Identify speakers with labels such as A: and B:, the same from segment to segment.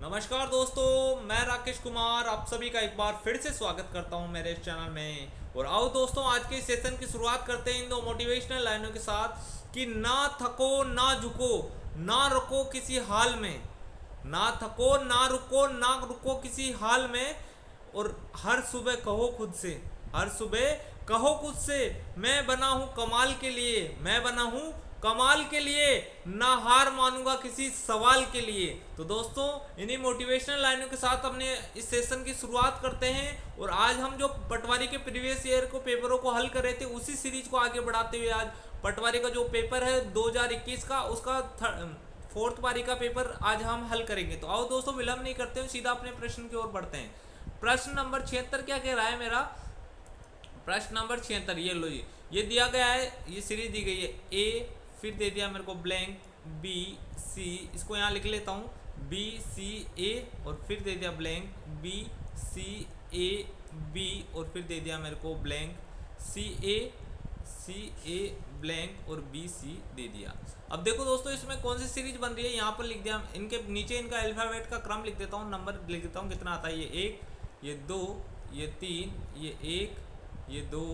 A: नमस्कार दोस्तों, मैं राकेश कुमार आप सभी का एक बार फिर से स्वागत करता हूं मेरे इस चैनल में। और आओ दोस्तों, आज के सेशन की शुरुआत करते हैं इन दो मोटिवेशनल लाइनों के साथ कि ना थको ना झुको, ना रुको किसी हाल में। ना थको ना रुको किसी हाल में। और हर सुबह कहो खुद से, हर सुबह कहो खुद से, मैं बना हूं कमाल के लिए, मैं बना हूं कमाल के लिए, ना हार मानूंगा किसी सवाल के लिए। तो दोस्तों, इन्हीं मोटिवेशनल लाइनों के साथ हमने इस सेशन की शुरुआत करते हैं। और आज हम जो पटवारी के प्रीवियस ईयर को पेपरों को हल कर रहे थे, उसी सीरीज को आगे बढ़ाते हुए आज पटवारी का जो पेपर है 2021 का, उसका फोर्थ पारी का पेपर आज हम हल करेंगे। तो आओ दोस्तों, विलंब नहीं करते हुए सीधा अपने प्रश्न की ओर बढ़ते हैं। प्रश्न नंबर 76 क्या कह रहा है मेरा? प्रश्न नंबर 76 ये लो जी, ये दिया गया है, ये सीरीज दी गई है। ए, फिर दे दिया मेरे को ब्लैंक बी सी, इसको यहाँ लिख लेता हूँ बी सी ए, और फिर दे दिया blank b c a b, और फिर दे दिया मेरे को ब्लैंक सी ए ब्लैंक और बी सी दे दिया। अब देखो दोस्तों, इसमें कौन सी सीरीज बन रही है यहाँ पर लिख दिया। इनके नीचे इनका अल्फाबेट का क्रम लिख देता हूँ, नंबर लिख देता हूँ कितना आता है। ये एक, ये दो, ये तीन, ये एक, ये दो,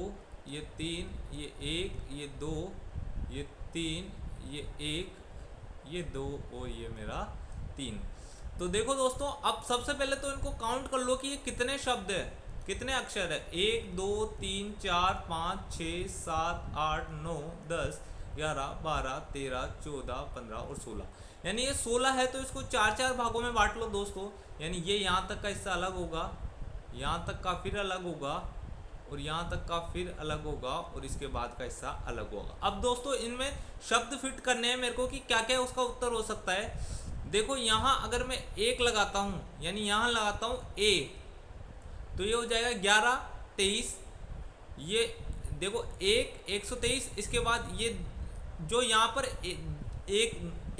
A: ये तीन, ये एक, ये दो, ये तीन, ये एक, ये दो, और ये मेरा तीन। तो देखो दोस्तों, अब सबसे पहले तो इनको काउंट कर लो कि ये कितने शब्द है, कितने अक्षर है। एक, दो, तीन, चार, पाँच, छः, सात, आठ, नौ, 10, 11, 12, 13, 14, 15 और 16। यानी ये 16 है, तो इसको चार चार भागों में बांट लो दोस्तों। यानी ये यहाँ तक का हिस्सा अलग होगा, यहाँ तक का फिर अलग होगा, और यहाँ तक का फिर अलग होगा, और इसके बाद का हिस्सा अलग होगा। अब दोस्तों, इनमें शब्द फिट करने हैं मेरे को कि क्या क्या उसका उत्तर हो सकता है। देखो, यहाँ अगर मैं एक लगाता हूँ, यानी यहाँ लगाता हूँ ए, तो ये हो जाएगा 11, 23। ये देखो एक, 123। इसके बाद ये जो यहाँ पर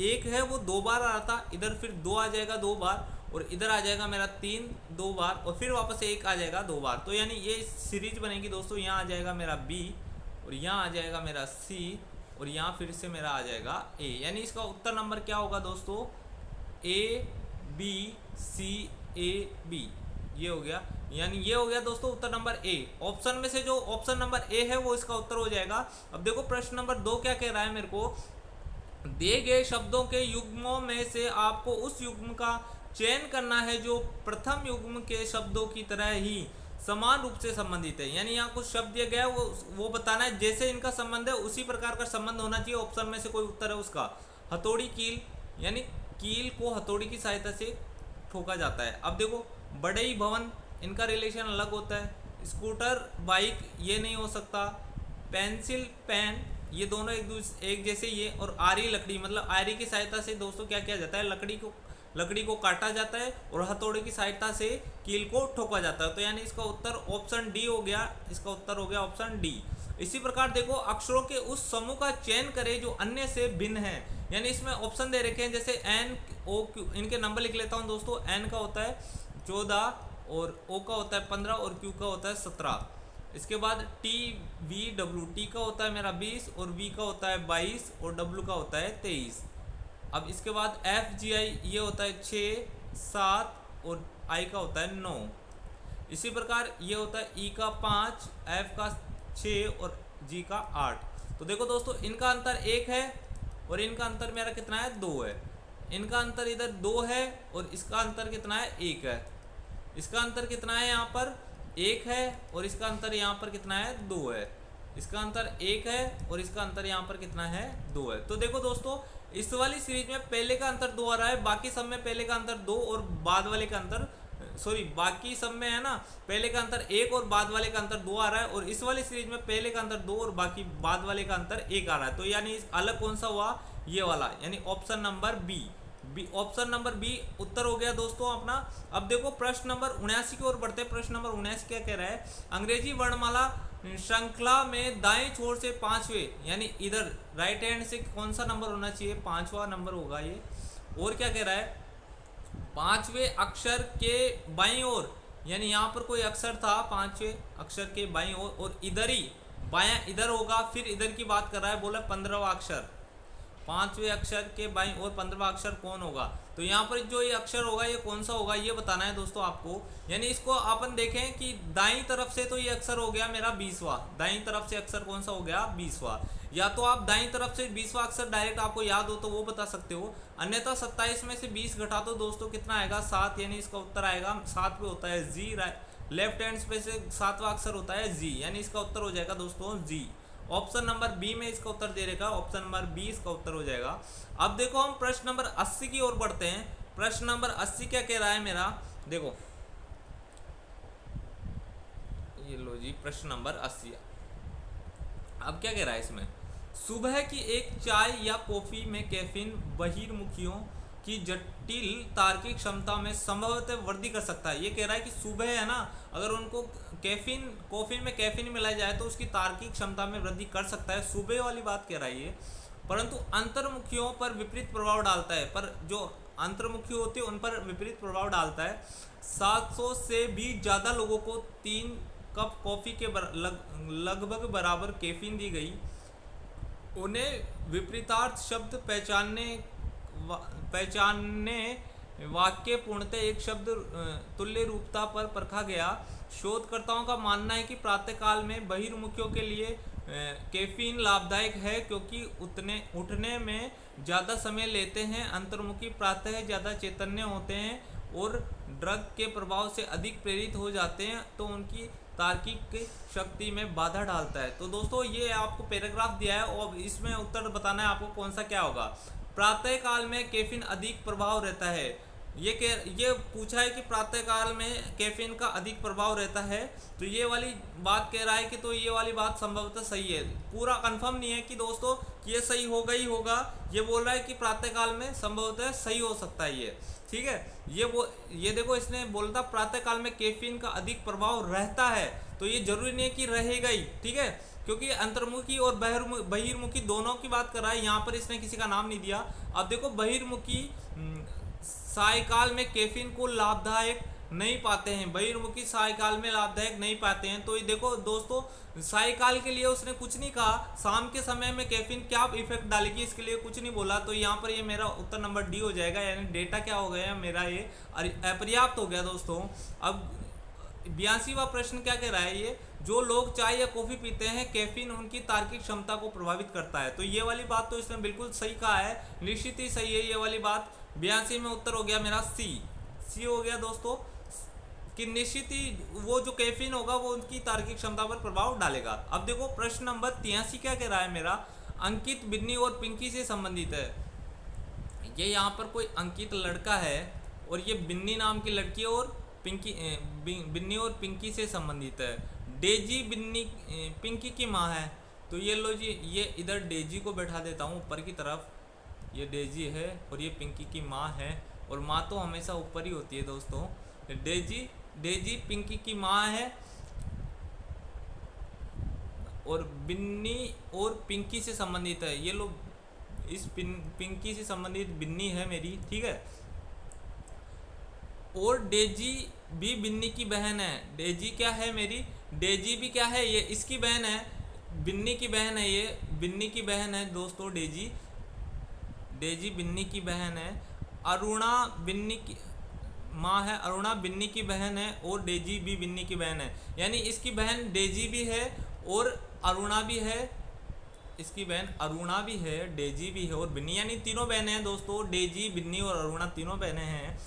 A: एक है वो दो बार आ रहा था, इधर फिर दो आ जाएगा दो बार, और इधर आ जाएगा मेरा तीन दो बार, और फिर वापस एक आ जाएगा दो बार। तो यानी ये सीरीज बनेगी दोस्तों। यहाँ आ जाएगा मेरा बी, और यहाँ आ जाएगा मेरा सी, और यहाँ फिर से मेरा आ जाएगा ए। यानी इसका उत्तर नंबर क्या होगा दोस्तों? A B c a B, ये हो गया। यानी ये हो गया दोस्तों उत्तर नंबर ए। ऑप्शन में से जो ऑप्शन नंबर ए है वो इसका उत्तर हो जाएगा। अब देखो, प्रश्न नंबर 2 क्या कह रहा है मेरे को? दिए गए शब्दों के युग्मों में से आपको उस युग्म का चयन करना है जो प्रथम युग्म के शब्दों की तरह ही समान रूप से संबंधित है। यानी यहाँ कुछ शब्द दिया गया है, वो बताना है जैसे इनका संबंध है उसी प्रकार का संबंध होना चाहिए। ऑप्शन में से कोई उत्तर है उसका। हथौड़ी कील, यानी कील को हथौड़ी की सहायता से ठोका जाता है। अब देखो, बढ़ई भवन, इनका रिलेशन अलग होता है। स्कूटर बाइक, ये नहीं हो सकता। पेंसिल पेन, ये दोनों एक जैसे ये। और आरी लकड़ी, मतलब आरी की सहायता से दोस्तों क्या किया जाता है? लकड़ी को काटा जाता है, और हथौड़े की सहायता से कील को ठोका जाता है। तो यानी इसका उत्तर ऑप्शन डी हो गया। इसका उत्तर हो गया ऑप्शन डी। इसी प्रकार देखो, अक्षरों के उस समूह का चयन करें जो अन्य से भिन्न है। यानी इसमें ऑप्शन दे रखे हैं, जैसे एन ओ क्यू, इनके नंबर लिख लेता हूँ दोस्तों। एन का होता है 14, और ओ का होता है 15, और क्यू का होता है 17। इसके बाद टी वी डब्ल्यू, टी का होता है मेरा 20, और वी का होता है 22, और डब्ल्यू का होता है 23। अब इसके बाद एफ जी आई, ये होता है 6, 7, और आई का होता है 9। इसी प्रकार ये होता है ई का 5, एफ का 6, और जी का 8। तो देखो दोस्तों, इनका अंतर 1 है, और इनका अंतर मेरा कितना है? 2 है। इनका अंतर इधर 2 है, और इसका अंतर कितना है? 1 है। इसका अंतर कितना है? यहाँ पर 1 है, और इसका अंतर यहाँ पर कितना है? 2 है। इसका अंतर 1 है, और इसका अंतर यहाँ पर कितना है? 2 है। तो देखो दोस्तों, इस वाली सीरीज में पहले का अंतर 2 आ रहा है, बाकी सब में पहले का अंतर 2 और बाद वाले का अंतर, सॉरी, बाकी सब में है ना, पहले का अंतर 1 और बाद वाले का अंतर 2 आ रहा है। और इस वाली सीरीज में पहले का अंतर 2 और बाकी बाद वाले का अंतर 1 आ रहा है। तो यानी अलग कौन सा हुआ? ये वाला, यानी option number B. Option number B उत्तर हो गया दोस्तों अपना। अब देखो, प्रश्न नंबर 79 की ओर बढ़ते हैं। प्रश्न नंबर 79 क्या कह रहा है? अंग्रेजी वर्णमाला श्रृंखला में दाएं छोर से पांचवें, यानी इधर राइट हैंड से कौन सा नंबर होना चाहिए? पांचवा नंबर होगा ये। और क्या कह रहा है? पांचवें अक्षर के बाईं ओर, यानी यहाँ पर कोई अक्षर था पांचवें अक्षर के बाईं ओर, और इधर ही बायां इधर होगा। फिर इधर की बात कर रहा है, बोला 15वां अक्षर। 5वें अक्षर के बाईं ओर 15वां अक्षर कौन होगा। तो यहाँ पर जो ये अक्षर होगा ये कौन सा होगा ये बताना है दोस्तों आपको। यानी इसको अपन देखें कि दाईं तरफ से तो ये अक्षर हो गया मेरा 20वां, दाईं तरफ से अक्षर कौन सा हो गया 20वां। या तो आप दाईं तरफ से 20वां अक्षर डायरेक्ट आपको याद हो तो वो बता सकते हो, अन्यथा 27 में से 20 घटा तो दोस्तों कितना आएगा 7, यानी इसका उत्तर आएगा 7 पे होता है जी, लेफ्ट हैंड पे से 7वां अक्षर होता है जी, यानी इसका उत्तर हो जाएगा दोस्तों जी। ऑप्शन नंबर बी में इसका उत्तर दे रहेगा, ऑप्शन नंबर बी इसका उत्तर हो जाएगा। अब देखो हम प्रश्न नंबर 80 की ओर बढ़ते हैं। प्रश्न नंबर 80 क्या कह रहा है मेरा, देखो ये लो जी प्रश्न नंबर 80। अब क्या कह रहा है इसमें, सुबह की एक चाय या कॉफी में कैफीन बहिर्मुखियों की जटिल तार्किक क्षमता में संभवतः वृद्धि कर सकता है। ये कह रहा है कि सुबह है ना, अगर उनको कैफीन कॉफी में कैफीन मिलाया जाए तो उसकी तार्किक क्षमता में वृद्धि कर सकता है, सुबह वाली बात कह रहा है ये। परंतु अंतर्मुखियों पर विपरीत प्रभाव डालता है, पर जो अंतर्मुखी होते हैं उन पर विपरीत प्रभाव डालता है। 700 से भी ज़्यादा लोगों को 3 कप कॉफ़ी के लगभग बराबर कैफीन दी गई। उन्हें विपरीतार्थ शब्द पहचानने वाक्य पूर्णतः एक शब्द तुल्य रूपता पर परखा गया। शोधकर्ताओं का मानना है कि प्रातःकाल में बहिर्मुखियों के लिए कैफीन लाभदायक है क्योंकि उठने में ज़्यादा समय लेते हैं। अंतर्मुखी प्रातः ज़्यादा चैतन्य होते हैं और ड्रग के प्रभाव से अधिक प्रेरित हो जाते हैं, तो उनकी तार्किक शक्ति में बाधा डालता है। तो दोस्तों ये आपको पैराग्राफ दिया है और इसमें उत्तर बताना है आपको कौन सा क्या होगा। प्रातः काल में कैफीन अधिक प्रभाव रहता है, ये पूछा है कि प्रातः काल में कैफीन का अधिक प्रभाव रहता है, तो ये वाली बात कह रहा है कि तो ये वाली बात संभवतः सही है। पूरा कंफर्म नहीं है कि दोस्तों कि ये सही होगा ही होगा, ये बोल रहा है कि प्रातः काल में संभवतः सही हो सकता है ये, ठीक है। ये देखो इसने बोला था प्रातः काल में कैफीन का अधिक प्रभाव रहता है, तो ये जरूरी नहीं है कि रहेगा ही, ठीक है, क्योंकि अंतर्मुखी और बहिर्मुखी दोनों की बात कर रहा है। यहाँ पर इसने किसी का नाम नहीं दिया। अब देखो बहिर्मुखी सायकाल में कैफीन को लाभदायक नहीं पाते हैं, बहिर्मुखी सायकाल में लाभदायक नहीं पाते हैं। तो ये देखो दोस्तों सायकाल के लिए उसने कुछ नहीं कहा, शाम के समय में कैफीन क्या इफेक्ट डालेगी इसके लिए कुछ नहीं बोला। तो यहाँ पर ये मेरा उत्तर नंबर डी हो जाएगा, यानी डेटा क्या हो गया मेरा ये अपर्याप्त हो गया दोस्तों। अब 82वां प्रश्न क्या कह रहा है, ये जो लोग चाय या कॉफ़ी पीते हैं कैफीन उनकी तार्किक क्षमता को प्रभावित करता है। तो ये वाली बात तो इसने बिल्कुल सही कहा है, निश्चित ही सही है ये वाली बात। 82 में उत्तर हो गया मेरा सी हो गया दोस्तों, कि निश्चित ही वो जो कैफीन होगा वो उनकी तार्किक क्षमता पर प्रभाव डालेगा। अब देखो प्रश्न नंबर 83 क्या कह रहा है मेरा, अंकित बिन्नी और पिंकी से संबंधित है। ये यहाँ पर कोई अंकित लड़का है और ये बिन्नी नाम की लड़की और बिन्नी और पिंकी से संबंधित है। डेजी पिंकी की माँ है। तो ये लो जी, ये इधर डेजी को बैठा देता हूँ ऊपर की तरफ, ये डेजी है और ये पिंकी की माँ है, और माँ तो हमेशा ऊपर ही होती है दोस्तों। डेजी पिंकी की माँ है और बिन्नी और पिंकी से संबंधित है। ये लोग इस पिंकी से संबंधित बिन्नी है मेरी, ठीक है। और डेजी भी बिन्नी की बहन है। डेजी क्या है मेरी, डेजी भी क्या है, ये इसकी बहन है, बिन्नी की बहन है, ये बिन्नी की बहन है दोस्तों। डेजी बिन्नी की बहन है। अरुणा बिन्नी की माँ है, अरुणा बिन्नी की बहन है और डेजी भी बिन्नी की बहन है। यानी इसकी बहन डेजी भी है और अरुणा भी है, इसकी बहन अरुणा भी है, डेजी भी है और बिन्नी, यानी तीनों बहनें हैं दोस्तों। डेजी बिन्नी और अरुणा तीनों बहनें हैं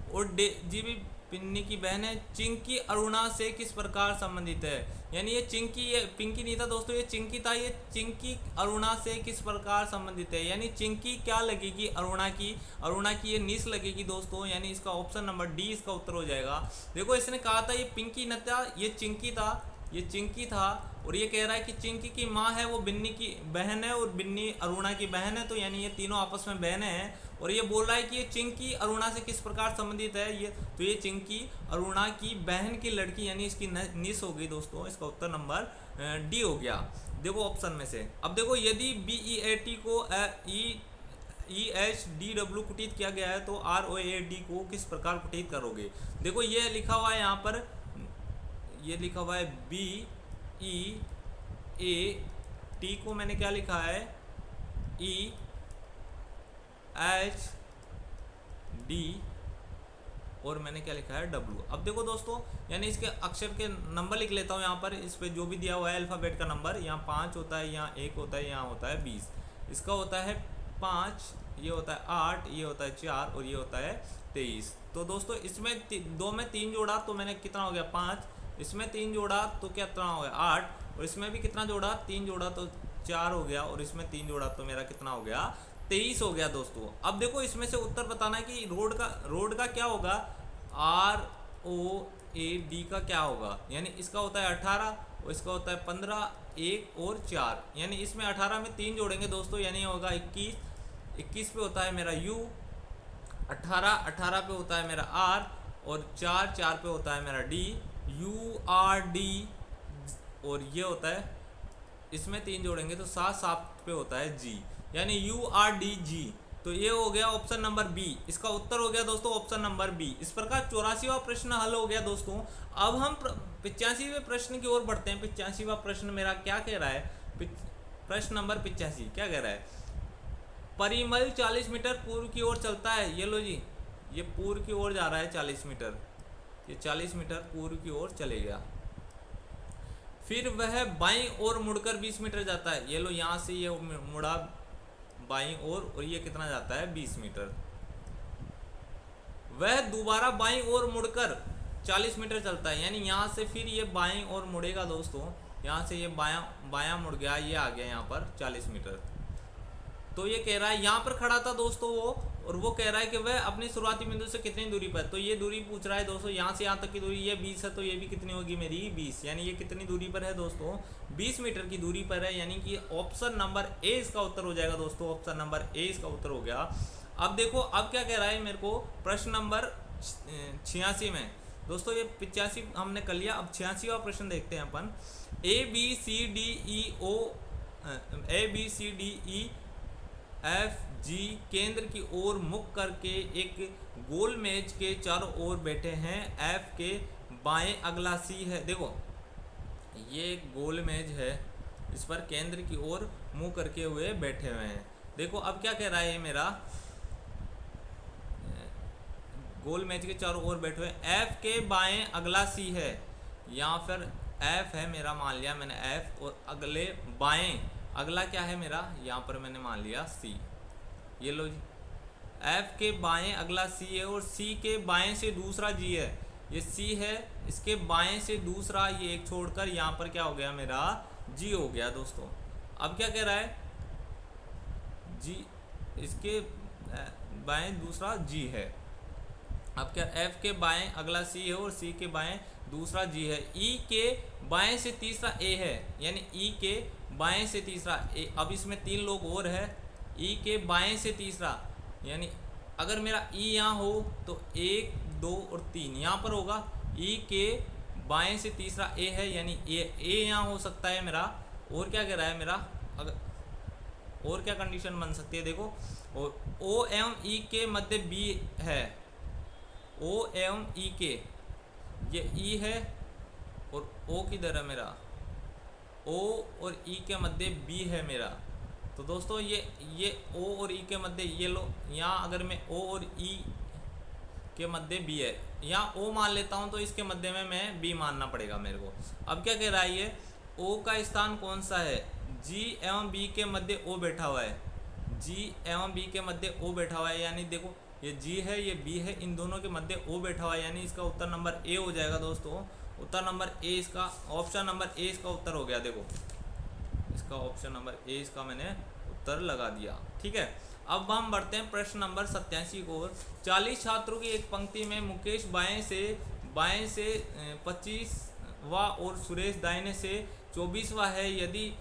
A: और डेजी भी बिन्नी की बहन है। चिंकी अरुणा से किस प्रकार संबंधित है, यानी ये चिंकी, ये पिंकी नहीं था दोस्तों, ये चिंकी था। ये चिंकी अरुणा से किस प्रकार संबंधित है, यानी चिंकी क्या लगेगी अरुणा की ये निस लगेगी दोस्तों, यानी इसका ऑप्शन नंबर डी इसका उत्तर हो जाएगा। देखो इसने कहा था ये पिंकी न था, ये चिंकी था और ये कह रहा है कि चिंकी की माँ है वो बिन्नी की बहन है और बिन्नी अरुणा की बहन है, तो यानी ये तीनों आपस में बहनें हैं। और ये बोल रहा है कि ये चिंकी अरुणा से किस प्रकार संबंधित है, तो ये चिंकी अरुणा की बहन की लड़की, यानी इसकी निस हो गई दोस्तों। इसका उत्तर नंबर डी हो गया देखो ऑप्शन में से। अब देखो यदि BEAT को EHDW कुटित किया गया है तो ROAD को किस प्रकार कुटित करोगे। देखो ये लिखा हुआ है यहाँ पर, ये लिखा हुआ है BEAT को मैंने क्या लिखा है एच डी और मैंने क्या लिखा है डब्ल्यू। अब देखो दोस्तों, यानी इसके अक्षर के नंबर लिख लेता हूँ यहाँ पर। इस पे जो भी दिया हुआ है अल्फ़ाबेट का नंबर, यहाँ 5 होता है, यहाँ 1 होता है, यहाँ होता है 20। इसका होता है 5, ये होता है 8, ये होता है 4 और ये होता है 23। तो दोस्तों इसमें दो में 3 जोड़ा तो मैंने कितना हो गया 5, इसमें 3 जोड़ा तो कितना हो गया 8, और इसमें भी कितना जोड़ा 3 जोड़ा तो 4 हो गया, और इसमें 3 जोड़ा तो मेरा कितना हो गया 23 हो गया दोस्तों। अब देखो इसमें से उत्तर बताना है कि रोड का क्या होगा, ROAD का क्या होगा। यानी इसका होता है 18 और इसका होता है 15, 1 और 4। यानी इसमें 18 में 3 जोड़ेंगे दोस्तों, यानी होगा 21। 21 पे होता है मेरा U, 18 पे होता है मेरा R, और 4 पे होता है मेरा D, URD। और ये होता है, इसमें 3 जोड़ेंगे तो 7 पे होता है G, यानी URDG। तो ये हो गया ऑप्शन नंबर बी, इसका उत्तर हो गया दोस्तों ऑप्शन नंबर बी। इस प्रकार 84वां प्रश्न हल हो गया दोस्तों। अब हम 85वें प्रश्न की ओर बढ़ते हैं। 85वां प्रश्न मेरा क्या कह रहा है, प्रश्न नंबर 85 क्या कह रहा है, परिमल 40 मीटर पूर्व की ओर चलता है। ये लो जी, ये पूर्व की ओर जा रहा है 40 मीटर, ये 40 मीटर पूर्व की ओर चले गया। फिर वह बाईं ओर मुड़कर 20 मीटर जाता है। ये लो, यहाँ से ये मुड़ा बाईं ओर और ये कितना जाता है 20 मीटर। वह दोबारा बाईं ओर मुड़कर 40 मीटर चलता है, यानी यहाँ से फिर ये बाईं ओर मुड़ेगा दोस्तों। यहाँ से ये बायां मुड़ गया, ये आ गया यहाँ पर 40 मीटर। तो ये कह रहा है, यहाँ पर खड़ा था दोस्तों वो, और वो कह रहा है कि वह अपनी शुरुआती बिंदु से कितनी दूरी पर। तो ये दूरी पूछ रहा है दोस्तों, यहाँ से यहाँ तक की दूरी ये 20 है, तो ये भी कितनी होगी मेरी 20। यानी ये कितनी दूरी पर है दोस्तों, 20 मीटर की दूरी पर है। यानी कि ऑप्शन नंबर ए इसका उत्तर हो जाएगा दोस्तों, ऑप्शन नंबर ए इसका उत्तर हो गया। अब देखो अब क्या कह रहा है मेरे को, प्रश्न नंबर 86 में दोस्तों, ये 85 हमने कर लिया। अब 86वां प्रश्न देखते हैं अपन। ABCDEF G केंद्र की ओर मुख करके एक गोल मेज के चारों ओर बैठे हैं। F के बाएं अगला C है। देखो ये एक गोल मेज है, इस पर केंद्र की ओर मुंह करके हुए बैठे हुए हैं। देखो अब क्या कह रहा है, ये मेरा गोल मेज के चारों ओर बैठे हुए, F के बाएं अगला C है। यहाँ पर F है मेरा, मान लिया मैंने F, और अगले बाएं अगला क्या है मेरा, यहाँ पर मैंने मान लिया C। ये लो जी, F के बाएं अगला C है, और C के बाएं से दूसरा G है। ये C है, इसके बाएं से दूसरा, ये एक छोड़कर यहाँ पर क्या हो गया मेरा G हो गया दोस्तों। अब क्या कह रहा है, G इसके बाएं दूसरा G है। अब क्या, F के बाएं अगला C है और C के बाएं दूसरा G है। E के बाएं से तीसरा A है, यानी E के बाएं से तीसरा A। अब इसमें 3 लोग और है, E के बाएं से तीसरा, यानी अगर मेरा E यहाँ हो तो 1, 2 और 3 यहाँ पर होगा। E के बाएं से तीसरा A है, यानी A यहाँ हो सकता है मेरा। और क्या कह रहा है मेरा, अगर और क्या कंडीशन बन सकती है देखो, और O एवं E के मध्य B है। O एवं E के, ये E है और O किधर है मेरा, O और E के मध्य B है मेरा। तो दोस्तों ये O और E के मध्य, ये लो यहाँ अगर मैं O और E के मध्य B है, यहाँ O मान लेता हूँ, तो इसके मध्य में मैं B मानना पड़ेगा मेरे को। अब क्या कह रहा है ये, O का स्थान कौन सा है, G एवं B के मध्य O बैठा हुआ है। G एवं B के मध्य O बैठा हुआ है, यानी देखो ये G है ये B है, इन दोनों के मध्य O बैठा हुआ है, यानी इसका उत्तर नंबर A हो जाएगा दोस्तों। उत्तर नंबर ए इसका, ऑप्शन नंबर ए इसका उत्तर हो गया। देखो इसका ऑप्शन नंबर ए इसका मैंने उत्तर लगा दिया, ठीक है। अब हम बढ़ते हैं प्रश्न नंबर 87 को। 40 छात्रों की एक पंक्ति में मुकेश बाएं से 25वां और सुरेश दाहिने से 24वां है। यदि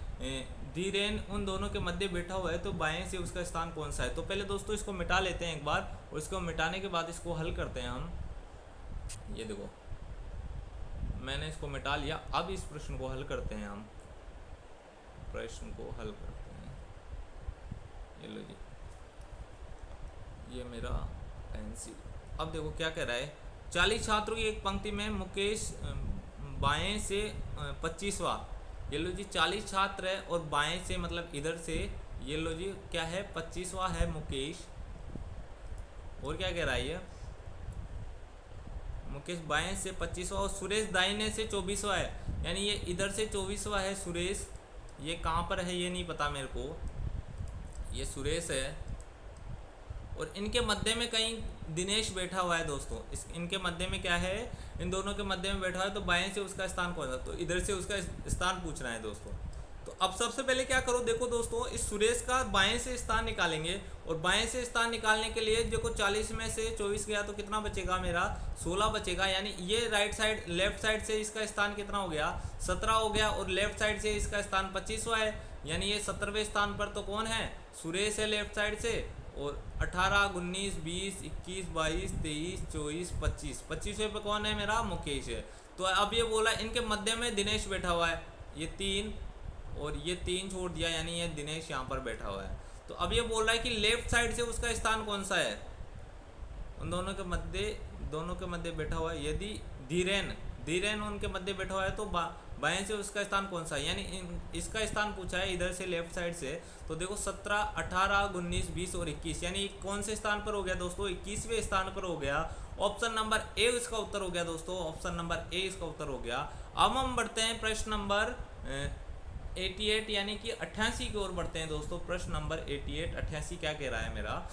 A: धीरेन उन दोनों के मध्य बैठा हुआ है तो बाएं से उसका स्थान कौन सा है। तो पहले दोस्तों इसको मिटा लेते हैं एक बार, और इसको मिटाने के बाद इसको हल करते हैं हम। ये देखो मैंने इसको मिटा लिया। अब इस प्रश्न को हल करते हैं हम, प्रश्न को हल करते हैं। ये लो जी, ये मेरा पेंसिल। अब देखो क्या कह रहा है, 40 छात्रों की एक पंक्ति में मुकेश बाएं से 25वां, ये लो जी 40 छात्र है और बाएं से मतलब इधर से, ये लो जी क्या है 25वां है मुकेश, और क्या कह रहा है ये, मुकेश बाएं से 25वां और सुरेश दाहिने से 24वां है, यानी ये इधर से 24वां है सुरेश। ये कहाँ पर है ये नहीं पता मेरे को, ये सुरेश है और इनके मध्य में कहीं दिनेश बैठा हुआ है दोस्तों। इनके मध्य में क्या है, इन दोनों के मध्य में बैठा हुआ है, तो बाएं से उसका स्थान कौन सा, तो इधर से उसका स्थान पूछना है दोस्तों। तो अब सबसे पहले क्या करो, देखो दोस्तों इस सुरेश का बाएं से स्थान निकालेंगे और बाएं से स्थान निकालने के लिए देखो 40 में से 24 गया तो कितना बचेगा मेरा, 16 बचेगा। यानी ये राइट साइड लेफ्ट साइड से इसका स्थान कितना हो गया, 17 हो गया और लेफ्ट साइड से इसका स्थान 25वां है, यानी ये 17वें स्थान पर तो कौन है, सुरेश है लेफ्ट साइड से। और 18, 19, 20, 21, 22, 23, 24, 25, 25वें पे कौन है मेरा, मुकेश है। तो अब ये बोला इनके मध्य में दिनेश बैठा हुआ है, ये 3 और ये 3 छोड़ दिया, यानी ये दिनेश यहाँ पर बैठा हुआ है। तो अब ये बोल रहा है कि लेफ्ट साइड से उसका स्थान कौन सा है, उन दोनों के मध्य बैठा हुआ है। यदि धीरेन उनके मध्य बैठा हुआ है तो बाएं से उसका स्थान कौन सा है, यानी इसका स्थान पूछा है इधर से लेफ्ट साइड से। तो देखो 17, 18, 19, 20 और 21, यानी कौन से स्थान पर हो गया दोस्तों, 21वें स्थान पर हो गया। ऑप्शन नंबर ए इसका उत्तर हो गया दोस्तों, ऑप्शन नंबर ए इसका उत्तर हो गया। अब हम बढ़ते हैं प्रश्न नंबर 88 यानी कि 88 की ओर बढ़ते हैं दोस्तों। प्रश्न नंबर 88 क्या कह रहा है मेरा,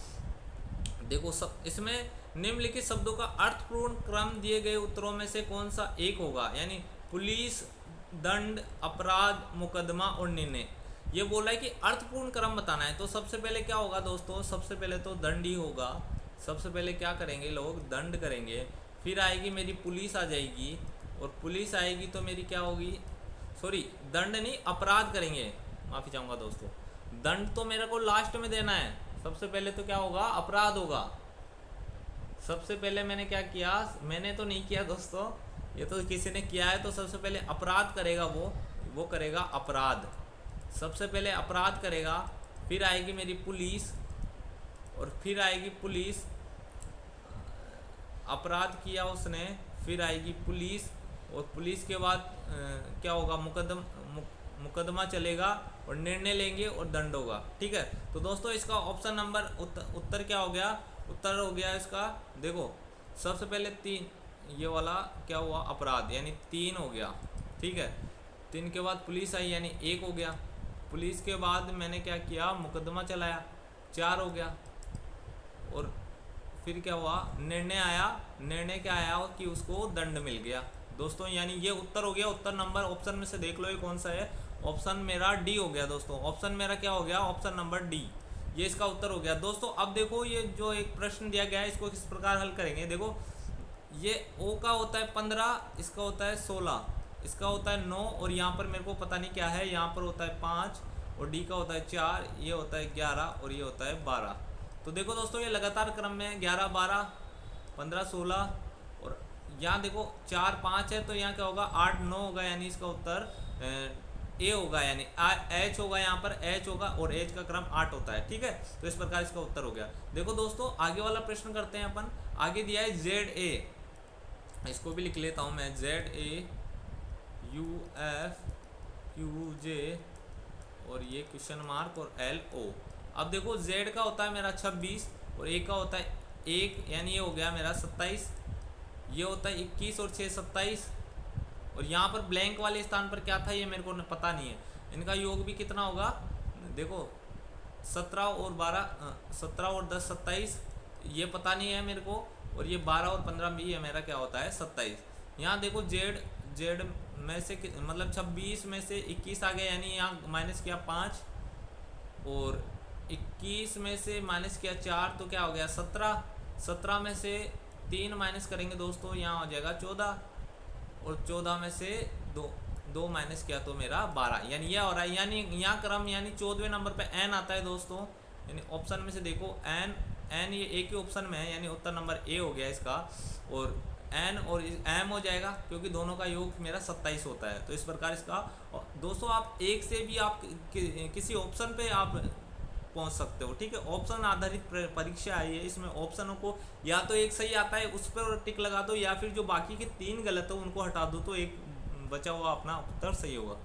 A: देखो सब इसमें निम्नलिखित शब्दों का अर्थपूर्ण क्रम दिए गए उत्तरों में से कौन सा एक होगा, यानी पुलिस, दंड, अपराध, मुकदमा और निर्णय। ये बोला है कि अर्थपूर्ण क्रम बताना है। तो सबसे पहले क्या होगा दोस्तों, सबसे पहले तो दंड ही होगा। सबसे पहले क्या करेंगे लोग, दंड करेंगे, फिर आएगी मेरी पुलिस आ जाएगी और पुलिस आएगी तो मेरी क्या होगी, सॉरी दंड नहीं अपराध करेंगे, माफ़ी चाहूँगा दोस्तों। दंड तो मेरे को लास्ट में देना है, सबसे पहले तो क्या होगा, अपराध होगा। सबसे पहले मैंने क्या किया, मैंने तो नहीं किया दोस्तों, ये तो किसी ने किया है। तो सबसे पहले अपराध करेगा वो करेगा अपराध, सबसे पहले अपराध करेगा, फिर आएगी मेरी पुलिस और फिर आएगी पुलिस, अपराध किया उसने, फिर आएगी पुलिस और पुलिस के बाद क्या होगा, मुकदमा चलेगा और निर्णय लेंगे और दंड होगा। ठीक है, तो दोस्तों इसका ऑप्शन नंबर उत्तर क्या हो गया, उत्तर हो गया इसका, देखो सबसे पहले 3, ये वाला क्या हुआ, अपराध, यानी 3 हो गया। ठीक है, 3 के बाद पुलिस आई यानी 1 हो गया, पुलिस के बाद मैंने क्या किया, मुकदमा चलाया, 4 हो गया और फिर क्या हुआ, निर्णय आया। निर्णय क्या आया कि उसको दंड मिल गया दोस्तों, यानी ये उत्तर हो गया। उत्तर नंबर ऑप्शन में से देख लो ये कौन सा है, ऑप्शन मेरा डी हो गया दोस्तों। ऑप्शन मेरा क्या हो गया, ऑप्शन नंबर डी, ये इसका उत्तर हो गया दोस्तों। अब देखो ये जो एक प्रश्न दिया गया है इसको किस प्रकार हल करेंगे, देखो ये ओ का होता है 15, इसका होता है 16, इसका होता है 9 और यहाँ पर मेरे को पता नहीं क्या है, यहाँ पर होता है 5 और डी का होता है 4, ये होता है 11 और ये होता है 12। तो देखो दोस्तों ये लगातार क्रम में 11, 12, 15, 16 और यहाँ देखो 4, 5 है, तो यहाँ क्या होगा, 8, 9 होगा, यानी इसका उत्तर ए होगा, यानी एच होगा, यहाँ पर एच होगा और एच का क्रम 8 होता है। ठीक है, तो इस प्रकार इसका उत्तर हो गया। देखो दोस्तों आगे वाला प्रश्न करते हैं अपन। आगे दिया है ZA, इसको भी लिख लेता हूँ मैं, ZAUFQJ और ये क्वेश्चन मार्क और LO। अब देखो Z का होता है मेरा 26 और A का होता है 1, यानी ये हो गया मेरा 27, ये होता है 21 और 6 27 और यहाँ पर ब्लैंक वाले स्थान पर क्या था ये मेरे को पता नहीं है। इनका योग भी कितना होगा, देखो 17 और 12, 17 और 10 27, ये पता नहीं है मेरे को, और ये 12 और 15 भी है मेरा क्या होता है 27। यहाँ देखो जेड में से मतलब 26 में से 21 आ गया, यानी यहाँ माइनस किया 5 और 21 में से माइनस किया 4, तो क्या हो गया 17। 17 में से 3 माइनस करेंगे दोस्तों, यहाँ हो जाएगा 14 और 14 में से 2 माइनस किया तो मेरा 12, यानी यह हो रहा है। यानी यहाँ क्रम यानी 14वें नंबर पे n आता है दोस्तों, यानी ऑप्शन में से देखो n ये एक ही ऑप्शन में है, यानी उत्तर नंबर ए हो गया इसका, और n और m हो जाएगा क्योंकि दोनों का योग मेरा 27 होता है। तो इस प्रकार इसका दोस्तों आप एक से भी आप किसी ऑप्शन पे आप पहुंच सकते हो। ठीक है, ऑप्शन आधारित परीक्षा आई है, इसमें ऑप्शनों को या तो एक सही आता है उस पर टिक लगा दो, या फिर जो बाकी के 3 गलत हो उनको हटा दो, तो एक बचा हुआ अपना उत्तर सही होगा।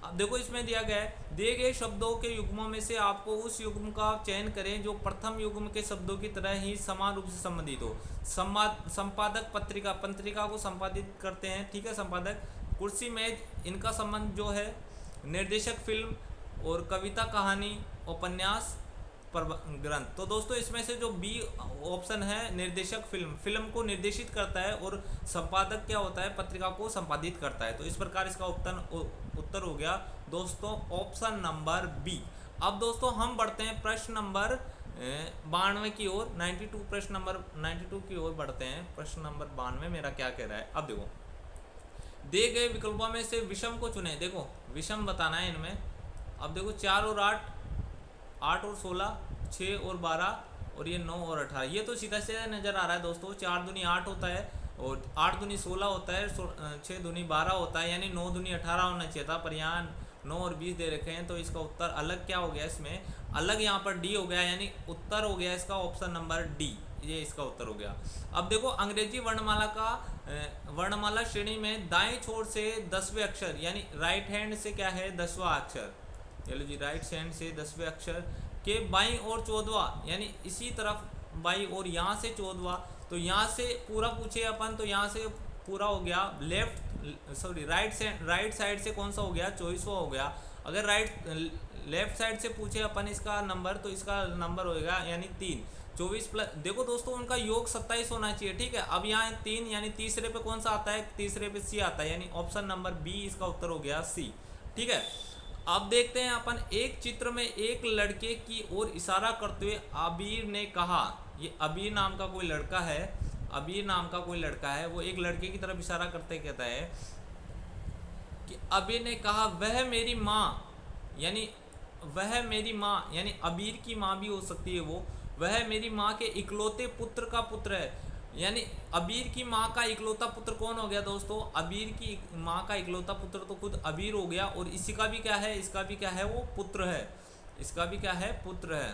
A: अब देखो इसमें दिया गया है, दिए गए शब्दों के युग्मों में से आपको उस युग्म का चयन करें जो प्रथम युग्म के शब्दों की तरह ही समान रूप से संबंधित हो। संपादक पत्रिका को संपादित करते हैं, ठीक है, संपादक। कुर्सी मेज इनका संबंध जो है, निर्देशक फिल्म और कविता कहानी उपन्यास ग्रंथ। तो दोस्तों इसमें से जो बी ऑप्शन है, निर्देशक फिल्म को निर्देशित करता है और संपादक क्या होता है, पत्रिका को संपादित करता है। तो इस प्रकार इसका उत्तर हो गया दोस्तों ऑप्शन नंबर बी। अब दोस्तों हम बढ़ते हैं प्रश्न नंबर 92 की ओर, 92 प्रश्न नंबर 92 की ओर बढ़ते हैं। प्रश्न नंबर 92 मेरा क्या कह रहा है, अब देखो, दिए गए विकल्पों में से विषम को चुने। देखो विषम बताना है इनमें। अब देखो 4 और 8, 8 और 16, 6 और 12 और ये 9 और 18, ये तो सीधा सीधा नज़र आ रहा है दोस्तों। 4 दूनी 8 होता है और 8 दूनी 16 होता है, 6 दूनी 12 होता है, यानी 9 दूनी 18 होना चाहिए था, पर यहाँ 9 और 20 दे रखे हैं। तो इसका उत्तर अलग क्या हो गया, इसमें अलग यहाँ पर डी हो गया, यानी उत्तर हो गया इसका ऑप्शन नंबर डी, ये इसका उत्तर हो गया। अब देखो अंग्रेजी वर्णमाला श्रेणी में दाएं छोर से 10वें अक्षर, यानी राइट हैंड से क्या है 10वां अक्षर, चलो जी, राइट हैंड से 10वें अक्षर के बाईं और 14वां, यानी इसी तरफ बाईं और यहाँ से 14वां। तो यहाँ से पूरा पूछे अपन, तो यहाँ से पूरा हो गया राइट साइड से कौन सा हो गया, 24वां हो गया। अगर लेफ्ट साइड से पूछे अपन इसका नंबर, तो इसका नंबर होएगा यानी 3, 24 प्लस, देखो दोस्तों उनका योग 27 होना चाहिए, ठीक है। अब यहाँ 3 यानी तीसरे पे कौन सा आता है, तीसरे पे सी आता है, यानी ऑप्शन नंबर बी इसका उत्तर हो गया सी, ठीक है। अब देखते हैं अपन, एक चित्र में एक लड़के की ओर इशारा करते हुए आबिर ने कहा, ये आबिर नाम का कोई लड़का है, आबिर नाम का कोई लड़का है, वो एक लड़के की तरफ इशारा करते कहता है कि आबिर ने कहा वह मेरी माँ, यानी वह मेरी माँ, यानी आबिर की माँ भी हो सकती है वो, वह मेरी माँ के इकलौते पुत्र का पुत्र है। यानी अबीर की माँ का इकलौता पुत्र कौन हो गया दोस्तों, अबीर की माँ का इकलौता पुत्र तो खुद अबीर हो गया, और इसी का भी क्या है, इसका भी क्या है, वो पुत्र है, इसका भी क्या है, पुत्र है,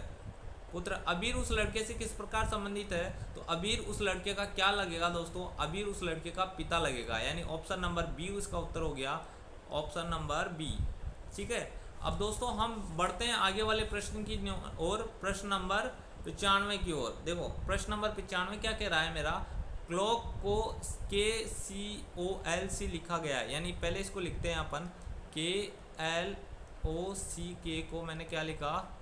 A: पुत्र। अबीर उस लड़के से किस प्रकार संबंधित है, तो अबीर उस लड़के का क्या लगेगा दोस्तों, अबीर उस लड़के का पिता लगेगा, यानी ऑप्शन नंबर बी उसका उत्तर हो गया, ऑप्शन नंबर बी, ठीक है। अब दोस्तों हम बढ़ते हैं आगे वाले प्रश्न की और, प्रश्न नंबर 95 की ओर। देखो प्रश्न नंबर 95 क्या कह रहा है मेरा, क्लॉक को KCOLC लिखा गया है, यानी पहले इसको लिखते हैं अपन, KLOCK को मैंने क्या लिखा,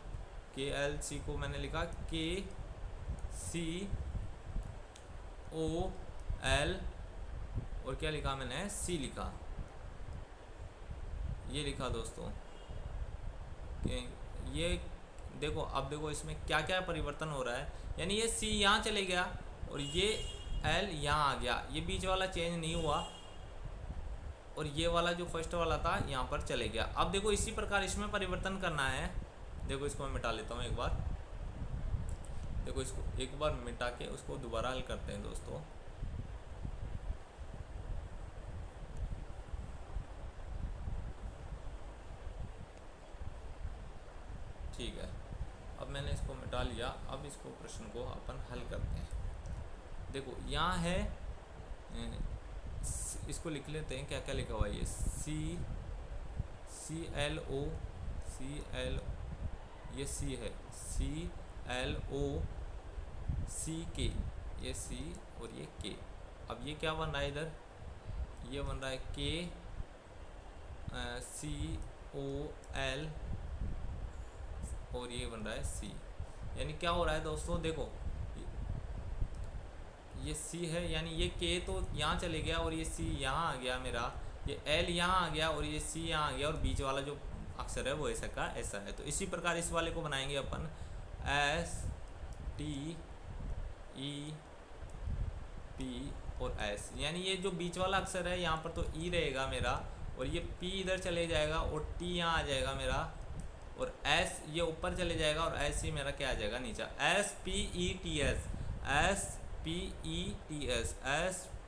A: KLC को मैंने लिखा KCOL, और क्या लिखा मैंने, C लिखा, ये लिखा दोस्तों। ये देखो, अब देखो इसमें क्या क्या परिवर्तन हो रहा है, यानी ये C यहाँ चले गया और ये L यहाँ आ गया, ये बीच वाला चेंज नहीं हुआ, और ये वाला जो फर्स्ट वाला था यहाँ पर चले गया। अब देखो इसी प्रकार इसमें परिवर्तन करना है। देखो इसको मैं मिटा लेता हूँ एक बार, देखो इसको एक बार मिटा के उसको दोबारा हल करते हैं दोस्तों। ठीक है, अब मैंने इसको मिटा लिया, अब इसको प्रश्न को अपन हल करते हैं। देखो यहाँ है, इसको लिख लेते हैं, क्या क्या लिखा हुआ है, ये CLO, ये C है, CLOCK, ये C और ये K। अब ये क्या बन रहा है इधर, ये बन रहा है KCOL और ये बन रहा है C, यानी क्या हो रहा है दोस्तों, देखो ये C है, यानी ये K तो यहाँ चले गया और ये C यहाँ आ गया मेरा, ये L यहाँ आ गया और ये C यहाँ आ गया, और बीच वाला जो अक्षर है वो ऐसा का ऐसा है। तो इसी प्रकार इस वाले को बनाएंगे अपन STEP और S, यानी ये जो बीच वाला अक्षर है यहाँ पर तो E रहेगा मेरा, और ये P इधर चले जाएगा और T यहाँ आ जाएगा मेरा, और S ये ऊपर चले जाएगा और S ही मेरा क्या आ जाएगा नीचे,